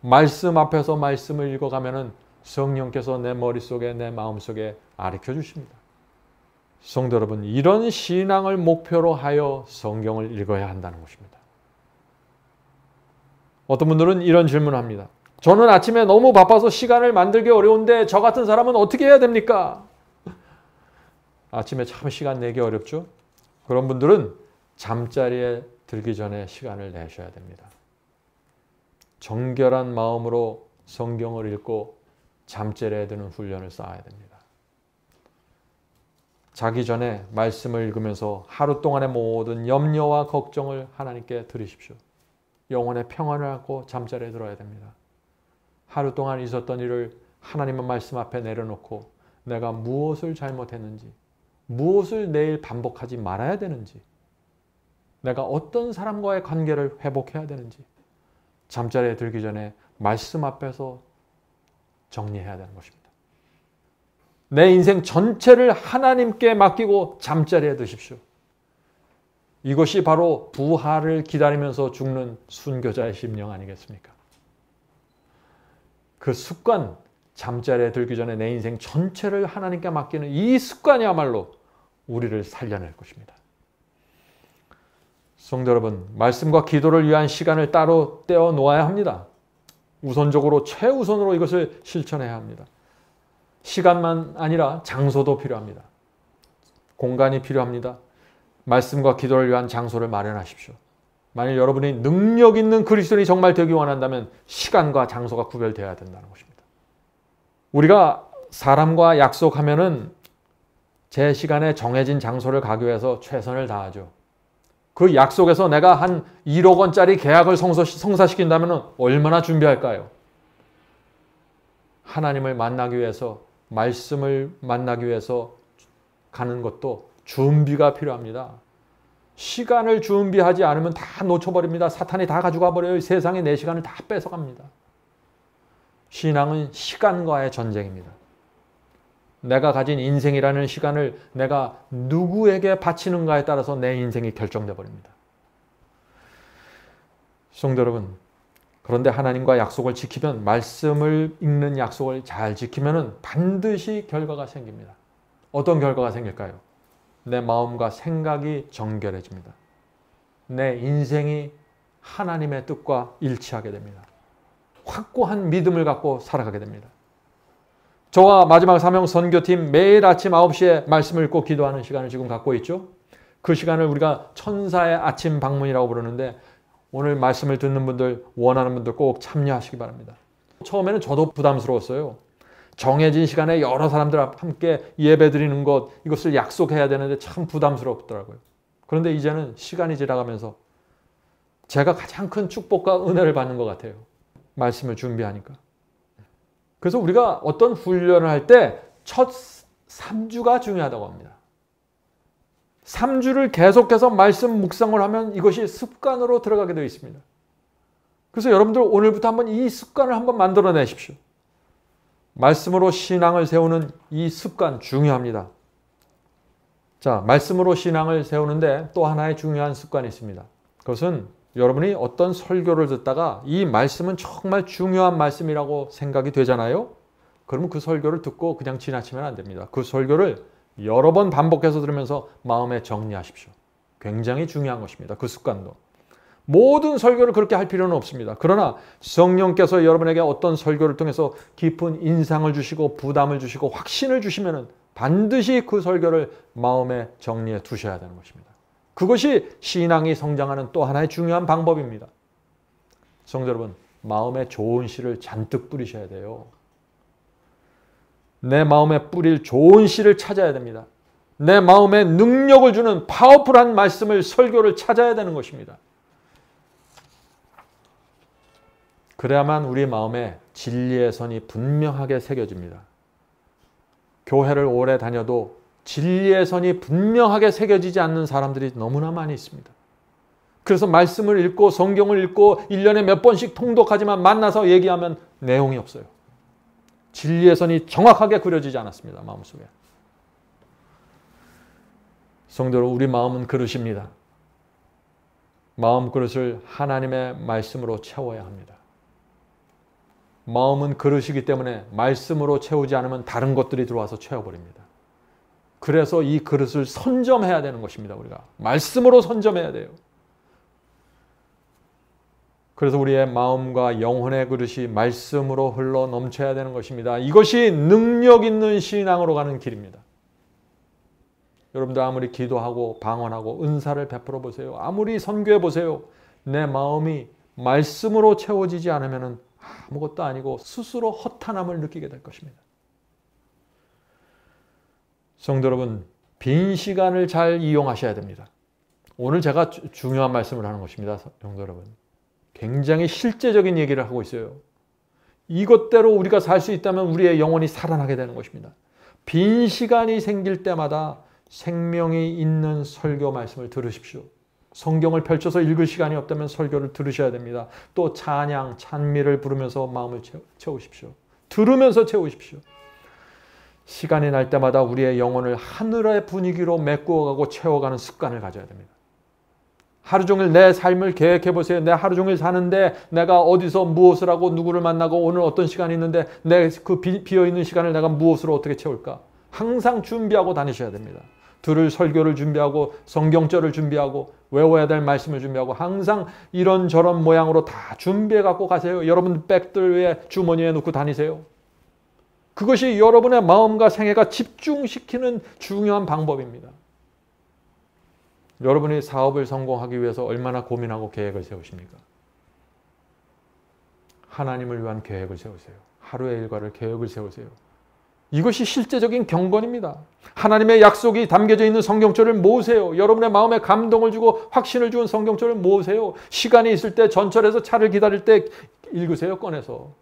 말씀 앞에서 말씀을 읽어가면은 성령께서 내 머릿속에 내 마음속에 가르쳐 주십니다. 성도 여러분, 이런 신앙을 목표로 하여 성경을 읽어야 한다는 것입니다. 어떤 분들은 이런 질문을 합니다. 저는 아침에 너무 바빠서 시간을 만들기 어려운데 저 같은 사람은 어떻게 해야 됩니까? 아침에 참 시간 내기 어렵죠? 그런 분들은 잠자리에 들기 전에 시간을 내셔야 됩니다. 정결한 마음으로 성경을 읽고 잠자리에 드는 훈련을 쌓아야 됩니다. 자기 전에 말씀을 읽으면서 하루 동안의 모든 염려와 걱정을 하나님께 드리십시오. 영혼의 평안을 안고 잠자리에 들어야 됩니다. 하루 동안 있었던 일을 하나님의 말씀 앞에 내려놓고 내가 무엇을 잘못했는지, 무엇을 내일 반복하지 말아야 되는지, 내가 어떤 사람과의 관계를 회복해야 되는지 잠자리에 들기 전에 말씀 앞에서 정리해야 되는 것입니다. 내 인생 전체를 하나님께 맡기고 잠자리에 드십시오. 이것이 바로 부활을 기다리면서 죽는 순교자의 심령 아니겠습니까? 그 습관, 잠자리에 들기 전에 내 인생 전체를 하나님께 맡기는 이 습관이야말로 우리를 살려낼 것입니다. 성도 여러분, 말씀과 기도를 위한 시간을 따로 떼어 놓아야 합니다. 우선적으로 최우선으로 이것을 실천해야 합니다. 시간만 아니라 장소도 필요합니다. 공간이 필요합니다. 말씀과 기도를 위한 장소를 마련하십시오. 만일 여러분이 능력 있는 그리스도인이 정말 되기 원한다면 시간과 장소가 구별되어야 된다는 것입니다. 우리가 사람과 약속하면은 제 시간에 정해진 장소를 가기 위해서 최선을 다하죠. 그 약속에서 내가 한 1억 원짜리 계약을 성사시킨다면 얼마나 준비할까요? 하나님을 만나기 위해서, 말씀을 만나기 위해서 가는 것도 준비가 필요합니다. 시간을 준비하지 않으면 다 놓쳐버립니다. 사탄이 다 가져가 버려요. 세상에 내 시간을 다 뺏어갑니다. 신앙은 시간과의 전쟁입니다. 내가 가진 인생이라는 시간을 내가 누구에게 바치는가에 따라서 내 인생이 결정돼 버립니다. 성도 여러분, 그런데 하나님과 약속을 지키면, 말씀을 읽는 약속을 잘 지키면 반드시 결과가 생깁니다. 어떤 결과가 생길까요? 내 마음과 생각이 정결해집니다. 내 인생이 하나님의 뜻과 일치하게 됩니다. 확고한 믿음을 갖고 살아가게 됩니다. 저와 마지막 사명 선교팀 매일 아침 9시에 말씀을 읽고 기도하는 시간을 지금 갖고 있죠. 그 시간을 우리가 천사의 아침 방문이라고 부르는데 오늘 말씀을 듣는 분들, 원하는 분들 꼭 참여하시기 바랍니다. 처음에는 저도 부담스러웠어요. 정해진 시간에 여러 사람들 함께 예배 드리는 것, 이것을 약속해야 되는데 참 부담스럽더라고요. 그런데 이제는 시간이 지나가면서 제가 가장 큰 축복과 은혜를 받는 것 같아요. 말씀을 준비하니까. 그래서 우리가 어떤 훈련을 할 때 첫 3주가 중요하다고 합니다. 3주를 계속해서 말씀 묵상을 하면 이것이 습관으로 들어가게 되어 있습니다. 그래서 여러분들 오늘부터 한번 이 습관을 한번 만들어내십시오. 말씀으로 신앙을 세우는 이 습관 중요합니다. 자, 말씀으로 신앙을 세우는데 또 하나의 중요한 습관이 있습니다. 그것은 여러분이 어떤 설교를 듣다가 이 말씀은 정말 중요한 말씀이라고 생각이 되잖아요. 그러면 그 설교를 듣고 그냥 지나치면 안 됩니다. 그 설교를 여러 번 반복해서 들으면서 마음에 정리하십시오. 굉장히 중요한 것입니다. 그 습관도. 모든 설교를 그렇게 할 필요는 없습니다. 그러나 성령께서 여러분에게 어떤 설교를 통해서 깊은 인상을 주시고 부담을 주시고 확신을 주시면 반드시 그 설교를 마음에 정리해 두셔야 되는 것입니다. 그것이 신앙이 성장하는 또 하나의 중요한 방법입니다. 성도 여러분, 마음에 좋은 씨를 잔뜩 뿌리셔야 돼요. 내 마음에 뿌릴 좋은 씨를 찾아야 됩니다. 내 마음에 능력을 주는 파워풀한 말씀을, 설교를 찾아야 되는 것입니다. 그래야만 우리 마음에 진리의 선이 분명하게 새겨집니다. 교회를 오래 다녀도 진리의 선이 분명하게 새겨지지 않는 사람들이 너무나 많이 있습니다. 그래서 말씀을 읽고 성경을 읽고 1년에 몇 번씩 통독하지만 만나서 얘기하면 내용이 없어요. 진리의 선이 정확하게 그려지지 않았습니다. 마음속에. 성도 여러분, 우리 마음은 그릇입니다. 마음 그릇을 하나님의 말씀으로 채워야 합니다. 마음은 그릇이기 때문에 말씀으로 채우지 않으면 다른 것들이 들어와서 채워버립니다. 그래서 이 그릇을 선점해야 되는 것입니다. 우리가 말씀으로 선점해야 돼요. 그래서 우리의 마음과 영혼의 그릇이 말씀으로 흘러 넘쳐야 되는 것입니다. 이것이 능력 있는 신앙으로 가는 길입니다. 여러분들 아무리 기도하고 방언하고 은사를 베풀어 보세요. 아무리 선교해 보세요. 내 마음이 말씀으로 채워지지 않으면 아무것도 아니고 스스로 허탄함을 느끼게 될 것입니다. 성도 여러분, 빈 시간을 잘 이용하셔야 됩니다. 오늘 제가 중요한 말씀을 하는 것입니다. 성도 여러분, 굉장히 실제적인 얘기를 하고 있어요. 이것대로 우리가 살 수 있다면 우리의 영혼이 살아나게 되는 것입니다. 빈 시간이 생길 때마다 생명이 있는 설교 말씀을 들으십시오. 성경을 펼쳐서 읽을 시간이 없다면 설교를 들으셔야 됩니다. 또 찬양, 찬미를 부르면서 마음을 채우십시오. 들으면서 채우십시오. 시간이 날 때마다 우리의 영혼을 하늘의 분위기로 메꾸어가고 채워가는 습관을 가져야 됩니다. 하루 종일 내 삶을 계획해 보세요. 내 하루 종일 사는데 내가 어디서 무엇을 하고 누구를 만나고 오늘 어떤 시간이 있는데 내 그 비어있는 시간을 내가 무엇으로 어떻게 채울까? 항상 준비하고 다니셔야 됩니다. 들을 설교를 준비하고 성경절을 준비하고 외워야 될 말씀을 준비하고 항상 이런저런 모양으로 다 준비해 갖고 가세요. 여러분 백들 위에 주머니에 넣고 다니세요. 그것이 여러분의 마음과 생애가 집중시키는 중요한 방법입니다. 여러분이 사업을 성공하기 위해서 얼마나 고민하고 계획을 세우십니까? 하나님을 위한 계획을 세우세요. 하루의 일과를 계획을 세우세요. 이것이 실제적인 경건입니다. 하나님의 약속이 담겨져 있는 성경절을 모으세요. 여러분의 마음에 감동을 주고 확신을 주는 성경절을 모으세요. 시간이 있을 때 전철에서 차를 기다릴 때 읽으세요. 꺼내서.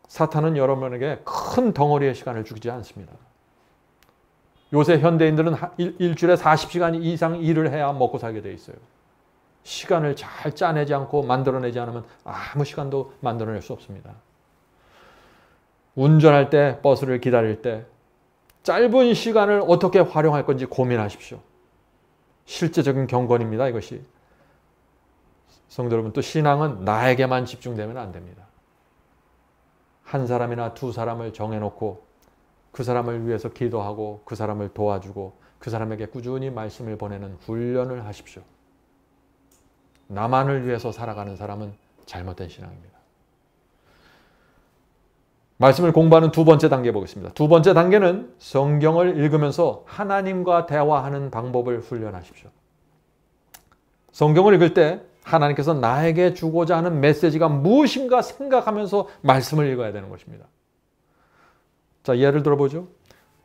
사탄은 여러분에게 큰 덩어리의 시간을 주지 않습니다. 요새 현대인들은 일주일에 40시간 이상 일을 해야 먹고 살게 돼 있어요. 시간을 잘 짜내지 않고 만들어내지 않으면 아무 시간도 만들어낼 수 없습니다. 운전할 때, 버스를 기다릴 때 짧은 시간을 어떻게 활용할 건지 고민하십시오. 실제적인 경건입니다. 이것이. 성도 여러분, 또 신앙은 나에게만 집중되면 안 됩니다. 한 사람이나 두 사람을 정해놓고 그 사람을 위해서 기도하고 그 사람을 도와주고 그 사람에게 꾸준히 말씀을 보내는 훈련을 하십시오. 나만을 위해서 살아가는 사람은 잘못된 신앙입니다. 말씀을 공부하는 두 번째 단계 보겠습니다. 두 번째 단계는 성경을 읽으면서 하나님과 대화하는 방법을 훈련하십시오. 성경을 읽을 때 하나님께서 나에게 주고자 하는 메시지가 무엇인가 생각하면서 말씀을 읽어야 되는 것입니다. 자, 예를 들어보죠.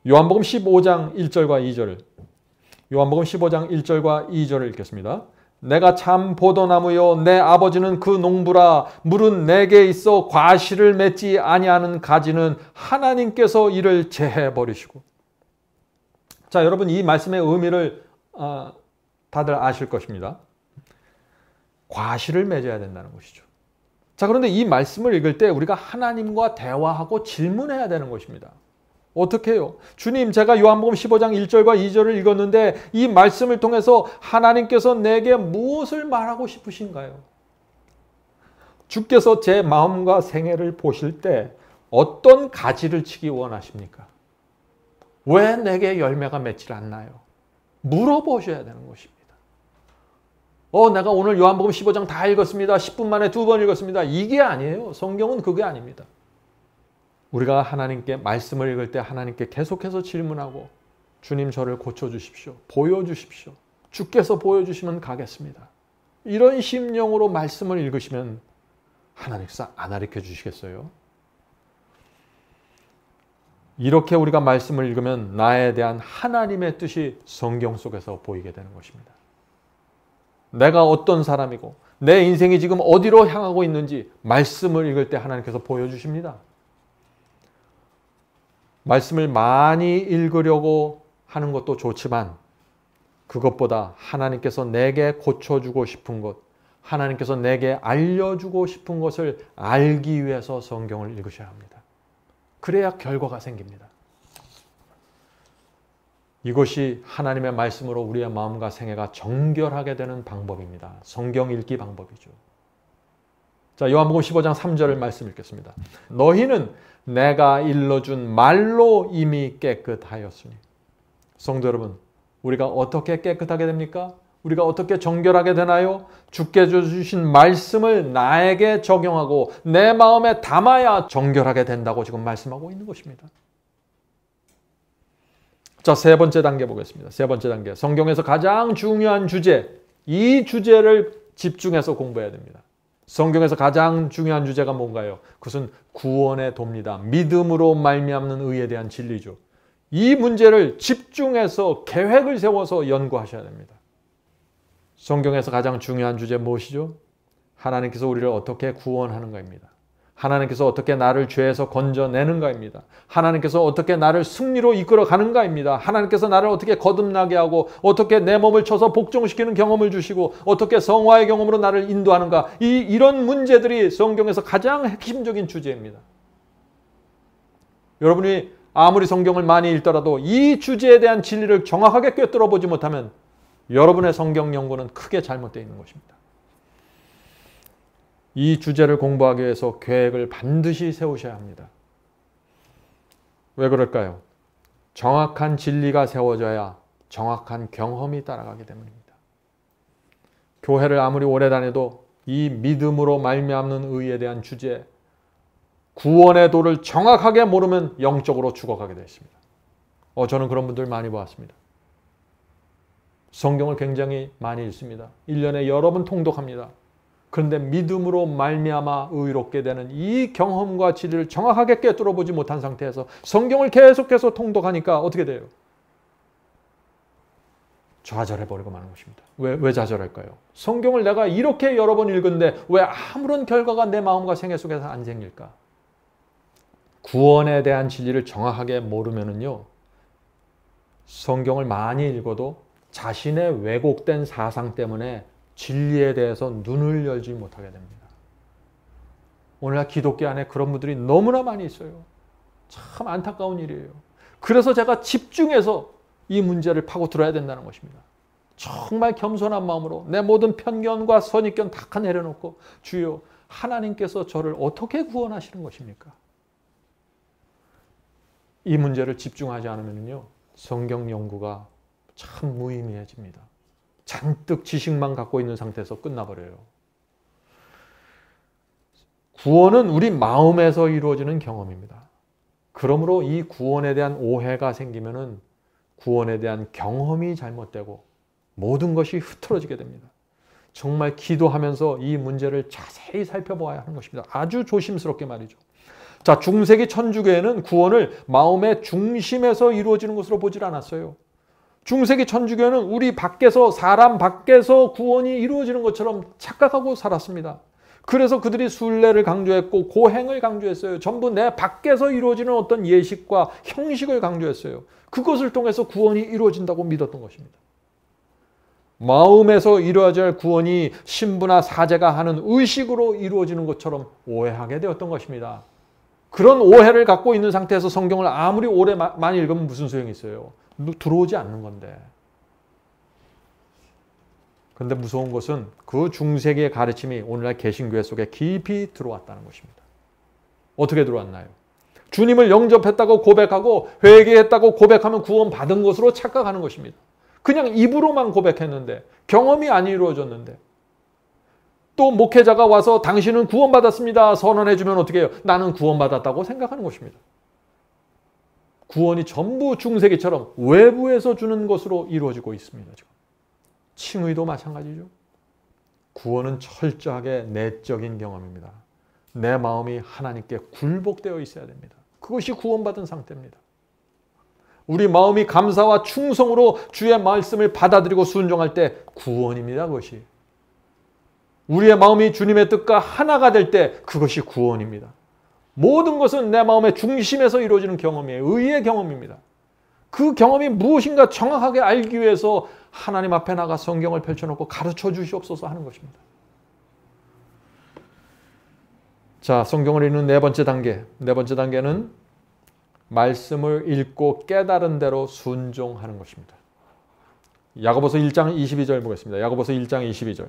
요한복음 15장 1절과 2절을 요한복음 15장 1절과 2절을 읽겠습니다. 내가 참 포도나무요 내 아버지는 그 농부라 물은 내게 있어 과실을 맺지 아니하는 가지는 하나님께서 이를 제해 버리시고. 자, 여러분 이 말씀의 의미를 다들 아실 것입니다. 과실을 맺어야 된다는 것이죠. 자, 그런데 이 말씀을 읽을 때 우리가 하나님과 대화하고 질문해야 되는 것입니다. 어떻게 해요? 주님, 제가 요한복음 15장 1절과 2절을 읽었는데 이 말씀을 통해서 하나님께서 내게 무엇을 말하고 싶으신가요? 주께서 제 마음과 생애를 보실 때 어떤 가지를 치기 원하십니까? 왜 내게 열매가 맺질 않나요? 물어보셔야 되는 것입니다. 내가 오늘 요한복음 15장 다 읽었습니다. 10분 만에 2번 읽었습니다. 이게 아니에요. 성경은 그게 아닙니다. 우리가 하나님께 말씀을 읽을 때 하나님께 계속해서 질문하고 주님 저를 고쳐주십시오. 보여주십시오. 주께서 보여주시면 가겠습니다. 이런 심령으로 말씀을 읽으시면 하나님께서 안 가르쳐 주시겠어요? 이렇게 우리가 말씀을 읽으면 나에 대한 하나님의 뜻이 성경 속에서 보이게 되는 것입니다. 내가 어떤 사람이고 내 인생이 지금 어디로 향하고 있는지 말씀을 읽을 때 하나님께서 보여주십니다. 말씀을 많이 읽으려고 하는 것도 좋지만 그것보다 하나님께서 내게 고쳐주고 싶은 것, 하나님께서 내게 알려주고 싶은 것을 알기 위해서 성경을 읽으셔야 합니다. 그래야 결과가 생깁니다. 이것이 하나님의 말씀으로 우리의 마음과 생애가 정결하게 되는 방법입니다. 성경 읽기 방법이죠. 자, 요한복음 15장 3절을 말씀 읽겠습니다. 너희는 내가 일러준 말로 이미 깨끗하였으니. 성도 여러분, 우리가 어떻게 깨끗하게 됩니까? 우리가 어떻게 정결하게 되나요? 주께서 주신 말씀을 나에게 적용하고 내 마음에 담아야 정결하게 된다고 지금 말씀하고 있는 것입니다. 자, 세 번째 단계 보겠습니다. 세 번째 단계. 성경에서 가장 중요한 주제, 이 주제를 집중해서 공부해야 됩니다. 성경에서 가장 중요한 주제가 뭔가요? 그것은 구원의 도입니다. 믿음으로 말미암는 의에 대한 진리죠. 이 문제를 집중해서 계획을 세워서 연구하셔야 됩니다. 성경에서 가장 중요한 주제 무엇이죠? 하나님께서 우리를 어떻게 구원하는가입니다. 하나님께서 어떻게 나를 죄에서 건져내는가입니다. 하나님께서 어떻게 나를 승리로 이끌어 가는가입니다. 하나님께서 나를 어떻게 거듭나게 하고 어떻게 내 몸을 쳐서 복종시키는 경험을 주시고 어떻게 성화의 경험으로 나를 인도하는가. 이런 문제들이 성경에서 가장 핵심적인 주제입니다. 여러분이 아무리 성경을 많이 읽더라도 이 주제에 대한 진리를 정확하게 꿰뚫어 보지 못하면 여러분의 성경 연구는 크게 잘못되어 있는 것입니다. 이 주제를 공부하기 위해서 계획을 반드시 세우셔야 합니다. 왜 그럴까요? 정확한 진리가 세워져야 정확한 경험이 따라가기 때문입니다. 교회를 아무리 오래 다녀도 이 믿음으로 말미암는 의에 대한 주제, 구원의 도를 정확하게 모르면 영적으로 죽어가게 되어 있습니다. 저는 그런 분들 많이 보았습니다. 성경을 굉장히 많이 읽습니다. 1년에 여러 번 통독합니다. 그런데 믿음으로 말미암아 의롭게 되는 이 경험과 진리를 정확하게 꿰뚫어 보지 못한 상태에서 성경을 계속해서 통독하니까 어떻게 돼요? 좌절해버리고 마는 것입니다. 왜 좌절할까요? 성경을 내가 이렇게 여러 번 읽은데 왜 아무런 결과가 내 마음과 생애 속에서 안 생길까? 구원에 대한 진리를 정확하게 모르면은요, 성경을 많이 읽어도 자신의 왜곡된 사상 때문에 진리에 대해서 눈을 열지 못하게 됩니다. 오늘날 기독교 안에 그런 분들이 너무나 많이 있어요. 참 안타까운 일이에요. 그래서 제가 집중해서 이 문제를 파고들어야 된다는 것입니다. 정말 겸손한 마음으로 내 모든 편견과 선입견 다 내려놓고 주여, 하나님께서 저를 어떻게 구원하시는 것입니까? 이 문제를 집중하지 않으면요, 성경 연구가 참 무의미해집니다. 잔뜩 지식만 갖고 있는 상태에서 끝나버려요. 구원은 우리 마음에서 이루어지는 경험입니다. 그러므로 이 구원에 대한 오해가 생기면은 구원에 대한 경험이 잘못되고 모든 것이 흐트러지게 됩니다. 정말 기도하면서 이 문제를 자세히 살펴보아야 하는 것입니다. 아주 조심스럽게 말이죠. 자, 중세기 천주교회는 구원을 마음의 중심에서 이루어지는 것으로 보질 않았어요. 중세기 천주교는 우리 밖에서, 사람 밖에서 구원이 이루어지는 것처럼 착각하고 살았습니다. 그래서 그들이 순례를 강조했고 고행을 강조했어요. 전부 내 밖에서 이루어지는 어떤 예식과 형식을 강조했어요. 그것을 통해서 구원이 이루어진다고 믿었던 것입니다. 마음에서 이루어져야 할 구원이 신부나 사제가 하는 의식으로 이루어지는 것처럼 오해하게 되었던 것입니다. 그런 오해를 갖고 있는 상태에서 성경을 아무리 오래 많이 읽으면 무슨 소용이 있어요? 들어오지 않는 건데. 그런데 무서운 것은 그 중세기의 가르침이 오늘날 개신교회 속에 깊이 들어왔다는 것입니다. 어떻게 들어왔나요? 주님을 영접했다고 고백하고 회개했다고 고백하면 구원받은 것으로 착각하는 것입니다. 그냥 입으로만 고백했는데 경험이 안 이루어졌는데 또 목회자가 와서 당신은 구원받았습니다 선언해주면 어떻게 해요? 나는 구원받았다고 생각하는 것입니다. 구원이 전부 중세기처럼 외부에서 주는 것으로 이루어지고 있습니다. 지금. 칭의도 마찬가지죠. 구원은 철저하게 내적인 경험입니다. 내 마음이 하나님께 굴복되어 있어야 됩니다. 그것이 구원받은 상태입니다. 우리 마음이 감사와 충성으로 주의 말씀을 받아들이고 순종할 때 구원입니다. 그것이. 우리의 마음이 주님의 뜻과 하나가 될 때 그것이 구원입니다. 모든 것은 내 마음의 중심에서 이루어지는 경험이에요. 의의 경험입니다. 그 경험이 무엇인가 정확하게 알기 위해서 하나님 앞에 나가 성경을 펼쳐놓고 가르쳐 주시옵소서 하는 것입니다. 자, 성경을 읽는 네 번째 단계. 네 번째 단계는 말씀을 읽고 깨달은 대로 순종하는 것입니다. 야고보서 1장 22절 보겠습니다. 야고보서 1장 22절.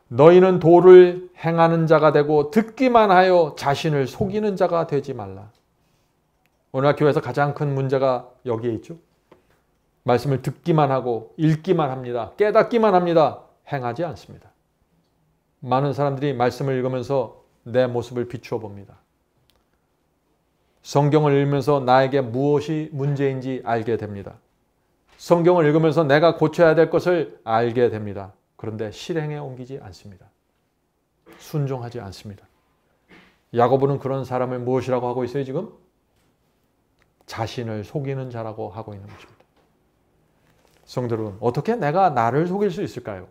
너희는 도를 행하는 자가 되고 듣기만 하여 자신을 속이는 자가 되지 말라. 오늘날 교회에서 가장 큰 문제가 여기에 있죠. 말씀을 듣기만 하고 읽기만 합니다. 깨닫기만 합니다. 행하지 않습니다. 많은 사람들이 말씀을 읽으면서 내 모습을 비추어 봅니다. 성경을 읽으면서 나에게 무엇이 문제인지 알게 됩니다. 성경을 읽으면서 내가 고쳐야 될 것을 알게 됩니다. 그런데 실행에 옮기지 않습니다. 순종하지 않습니다. 야고보는 그런 사람을 무엇이라고 하고 있어요 지금? 자신을 속이는 자라고 하고 있는 것입니다. 성도 여러분, 어떻게 내가 나를 속일 수 있을까요?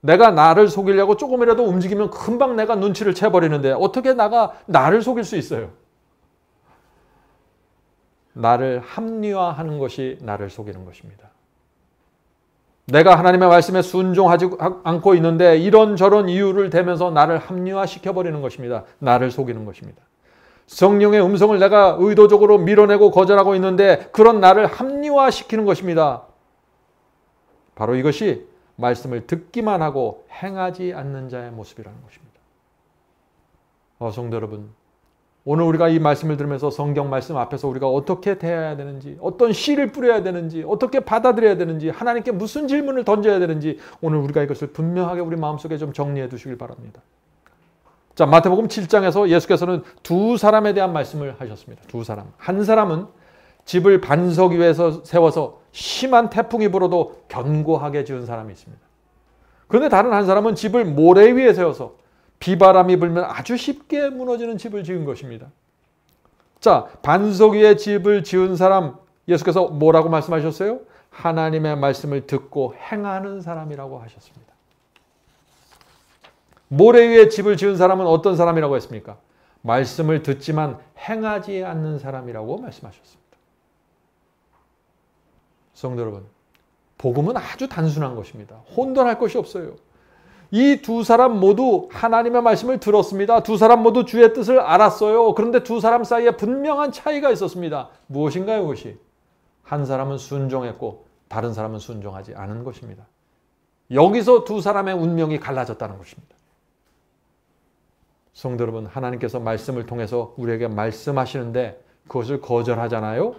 내가 나를 속이려고 조금이라도 움직이면 금방 내가 눈치를 채버리는데 어떻게 나를 속일 수 있어요? 나를 합리화하는 것이 나를 속이는 것입니다. 내가 하나님의 말씀에 순종하지 않고 있는데 이런저런 이유를 대면서 나를 합리화시켜버리는 것입니다. 나를 속이는 것입니다. 성령의 음성을 내가 의도적으로 밀어내고 거절하고 있는데 그런 나를 합리화시키는 것입니다. 바로 이것이 말씀을 듣기만 하고 행하지 않는 자의 모습이라는 것입니다. 성도 여러분, 오늘 우리가 이 말씀을 들으면서 성경 말씀 앞에서 우리가 어떻게 대해야 되는지, 어떤 씨를 뿌려야 되는지, 어떻게 받아들여야 되는지, 하나님께 무슨 질문을 던져야 되는지 오늘 우리가 이것을 분명하게 우리 마음속에 좀 정리해 두시길 바랍니다. 자, 마태복음 7장에서 예수께서는 두 사람에 대한 말씀을 하셨습니다. 두 사람. 한 사람은 집을 반석 위에서 세워서 심한 태풍이 불어도 견고하게 지은 사람이 있습니다. 그런데 다른 한 사람은 집을 모래 위에 세워서 비바람이 불면 아주 쉽게 무너지는 집을 지은 것입니다. 자, 반석 위에 집을 지은 사람, 예수께서 뭐라고 말씀하셨어요? 하나님의 말씀을 듣고 행하는 사람이라고 하셨습니다. 모래 위에 집을 지은 사람은 어떤 사람이라고 했습니까? 말씀을 듣지만 행하지 않는 사람이라고 말씀하셨습니다. 성도 여러분, 복음은 아주 단순한 것입니다. 혼돈할 것이 없어요. 이 두 사람 모두 하나님의 말씀을 들었습니다. 두 사람 모두 주의 뜻을 알았어요. 그런데 두 사람 사이에 분명한 차이가 있었습니다. 무엇인가요, 그것이? 한 사람은 순종했고 다른 사람은 순종하지 않은 것입니다. 여기서 두 사람의 운명이 갈라졌다는 것입니다. 성도 여러분, 하나님께서 말씀을 통해서 우리에게 말씀하시는데 그것을 거절하잖아요?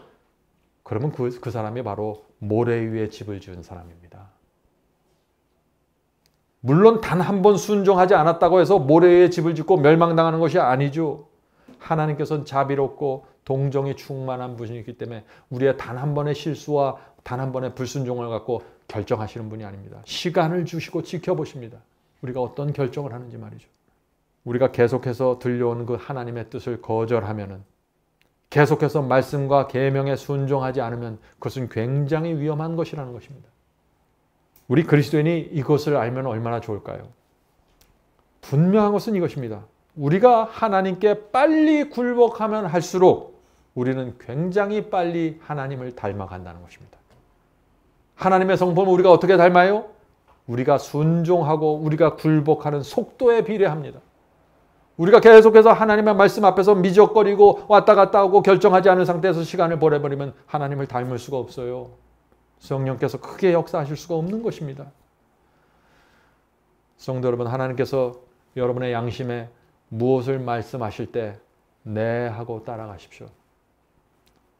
그러면 그 사람이 바로 모래 위에 집을 지은 사람입니다. 물론 단 한 번 순종하지 않았다고 해서 모래 위에 집을 짓고 멸망당하는 것이 아니죠. 하나님께서는 자비롭고 동정이 충만한 분이기 때문에 우리의 단 한 번의 실수와 단 한 번의 불순종을 갖고 결정하시는 분이 아닙니다. 시간을 주시고 지켜보십니다. 우리가 어떤 결정을 하는지 말이죠. 우리가 계속해서 들려오는 그 하나님의 뜻을 거절하면은, 계속해서 말씀과 계명에 순종하지 않으면 그것은 굉장히 위험한 것이라는 것입니다. 우리 그리스도인이 이것을 알면 얼마나 좋을까요? 분명한 것은 이것입니다. 우리가 하나님께 빨리 굴복하면 할수록 우리는 굉장히 빨리 하나님을 닮아간다는 것입니다. 하나님의 성품을 우리가 어떻게 닮아요? 우리가 순종하고 우리가 굴복하는 속도에 비례합니다. 우리가 계속해서 하나님의 말씀 앞에서 미적거리고 왔다 갔다 하고 결정하지 않은 상태에서 시간을 보내버리면 하나님을 닮을 수가 없어요. 성령께서 크게 역사하실 수가 없는 것입니다. 성도 여러분, 하나님께서 여러분의 양심에 무엇을 말씀하실 때 네 하고 따라가십시오.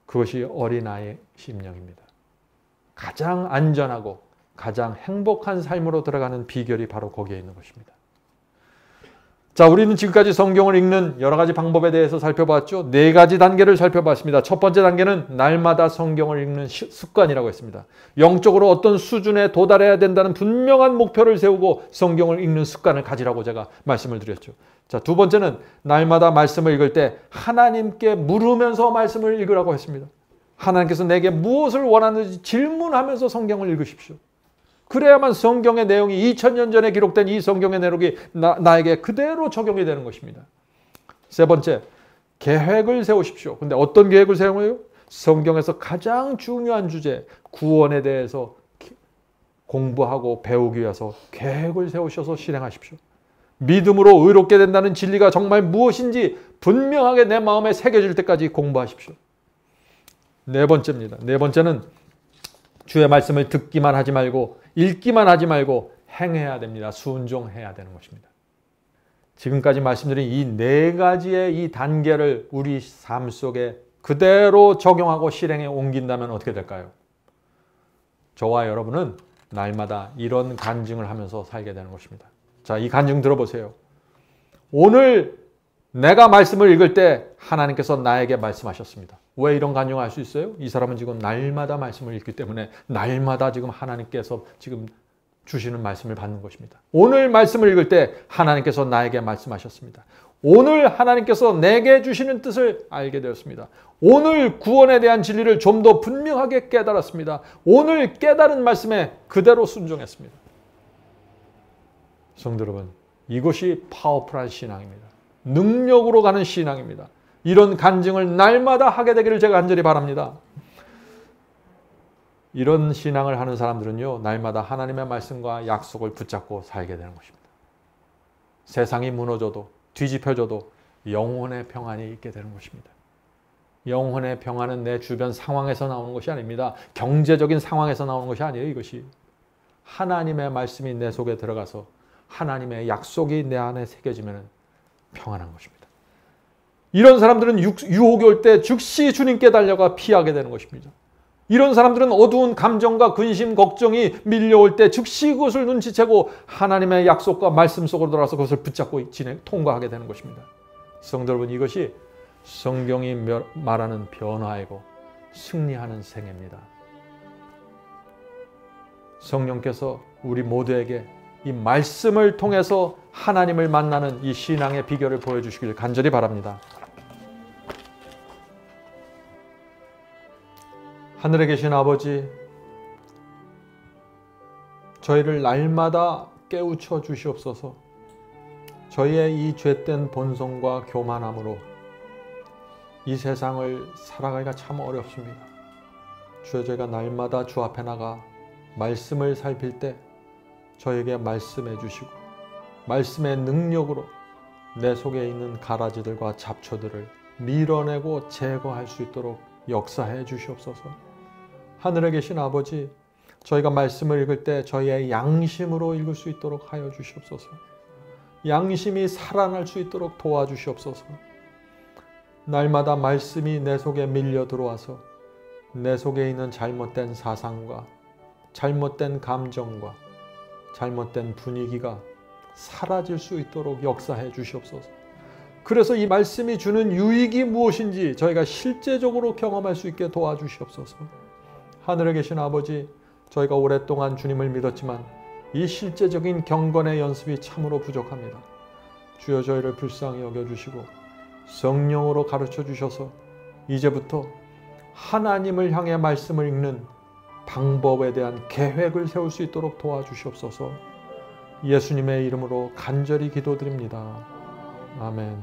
그것이 어린아이의 심령입니다. 가장 안전하고 가장 행복한 삶으로 들어가는 비결이 바로 거기에 있는 것입니다. 자, 우리는 지금까지 성경을 읽는 여러 가지 방법에 대해서 살펴봤죠. 4가지 단계를 살펴봤습니다. 첫 번째 단계는 날마다 성경을 읽는 습관이라고 했습니다. 영적으로 어떤 수준에 도달해야 된다는 분명한 목표를 세우고 성경을 읽는 습관을 가지라고 제가 말씀을 드렸죠. 자, 두 번째는 날마다 말씀을 읽을 때 하나님께 물으면서 말씀을 읽으라고 했습니다. 하나님께서 내게 무엇을 원하는지 질문하면서 성경을 읽으십시오. 그래야만 성경의 내용이 2000년 전에 기록된 이 성경의 내용이 나에게 그대로 적용이 되는 것입니다. 세 번째, 계획을 세우십시오. 근데 어떤 계획을 세워요? 성경에서 가장 중요한 주제, 구원에 대해서 공부하고 배우기 위해서 계획을 세우셔서 실행하십시오. 믿음으로 의롭게 된다는 진리가 정말 무엇인지 분명하게 내 마음에 새겨질 때까지 공부하십시오. 네 번째입니다. 네 번째는 주의 말씀을 듣기만 하지 말고 읽기만 하지 말고 행해야 됩니다. 순종해야 되는 것입니다. 지금까지 말씀드린 이 4가지의 이 단계를 우리 삶 속에 그대로 적용하고 실행에 옮긴다면 어떻게 될까요? 저와 여러분은 날마다 이런 간증을 하면서 살게 되는 것입니다. 자, 이 간증 들어보세요. 오늘 내가 말씀을 읽을 때 하나님께서 나에게 말씀하셨습니다. 왜 이런 간증을 할 수 있어요? 이 사람은 지금 날마다 말씀을 읽기 때문에 날마다 지금 하나님께서 지금 주시는 말씀을 받는 것입니다. 오늘 말씀을 읽을 때 하나님께서 나에게 말씀하셨습니다. 오늘 하나님께서 내게 주시는 뜻을 알게 되었습니다. 오늘 구원에 대한 진리를 좀 더 분명하게 깨달았습니다. 오늘 깨달은 말씀에 그대로 순종했습니다. 성도 여러분, 이것이 파워풀한 신앙입니다. 능력으로 가는 신앙입니다. 이런 간증을 날마다 하게 되기를 제가 간절히 바랍니다. 이런 신앙을 하는 사람들은요, 날마다 하나님의 말씀과 약속을 붙잡고 살게 되는 것입니다. 세상이 무너져도 뒤집혀져도 영혼의 평안이 있게 되는 것입니다. 영혼의 평안은 내 주변 상황에서 나오는 것이 아닙니다. 경제적인 상황에서 나오는 것이 아니에요. 이것이 하나님의 말씀이 내 속에 들어가서 하나님의 약속이 내 안에 새겨지면 평안한 것입니다. 이런 사람들은 유혹이 올 때 즉시 주님께 달려가 피하게 되는 것입니다. 이런 사람들은 어두운 감정과 근심, 걱정이 밀려올 때 즉시 그것을 눈치채고 하나님의 약속과 말씀 속으로 들어가서 그것을 붙잡고 통과하게 되는 것입니다. 성도 여러분, 이것이 성경이 말하는 변화이고 승리하는 생애입니다. 성령께서 우리 모두에게 이 말씀을 통해서 하나님을 만나는 이 신앙의 비결을 보여주시길 간절히 바랍니다. 하늘에 계신 아버지, 저희를 날마다 깨우쳐 주시옵소서. 저희의 이 죄된 본성과 교만함으로 이 세상을 살아가기가 참 어렵습니다. 주여, 저희가 날마다 주 앞에 나가 말씀을 살필 때 저에게 말씀해 주시고 말씀의 능력으로 내 속에 있는 가라지들과 잡초들을 밀어내고 제거할 수 있도록 역사해 주시옵소서. 하늘에 계신 아버지, 저희가 말씀을 읽을 때 저희의 양심으로 읽을 수 있도록 하여 주시옵소서. 양심이 살아날 수 있도록 도와주시옵소서. 날마다 말씀이 내 속에 밀려 들어와서 내 속에 있는 잘못된 사상과 잘못된 감정과 잘못된 분위기가 사라질 수 있도록 역사해 주시옵소서. 그래서 이 말씀이 주는 유익이 무엇인지 저희가 실제적으로 경험할 수 있게 도와주시옵소서. 하늘에 계신 아버지, 저희가 오랫동안 주님을 믿었지만 이 실제적인 경건의 연습이 참으로 부족합니다. 주여, 저희를 불쌍히 여겨주시고 성령으로 가르쳐 주셔서 이제부터 하나님을 향해 말씀을 읽는 방법에 대한 계획을 세울 수 있도록 도와주시옵소서. 예수님의 이름으로 간절히 기도드립니다. 아멘.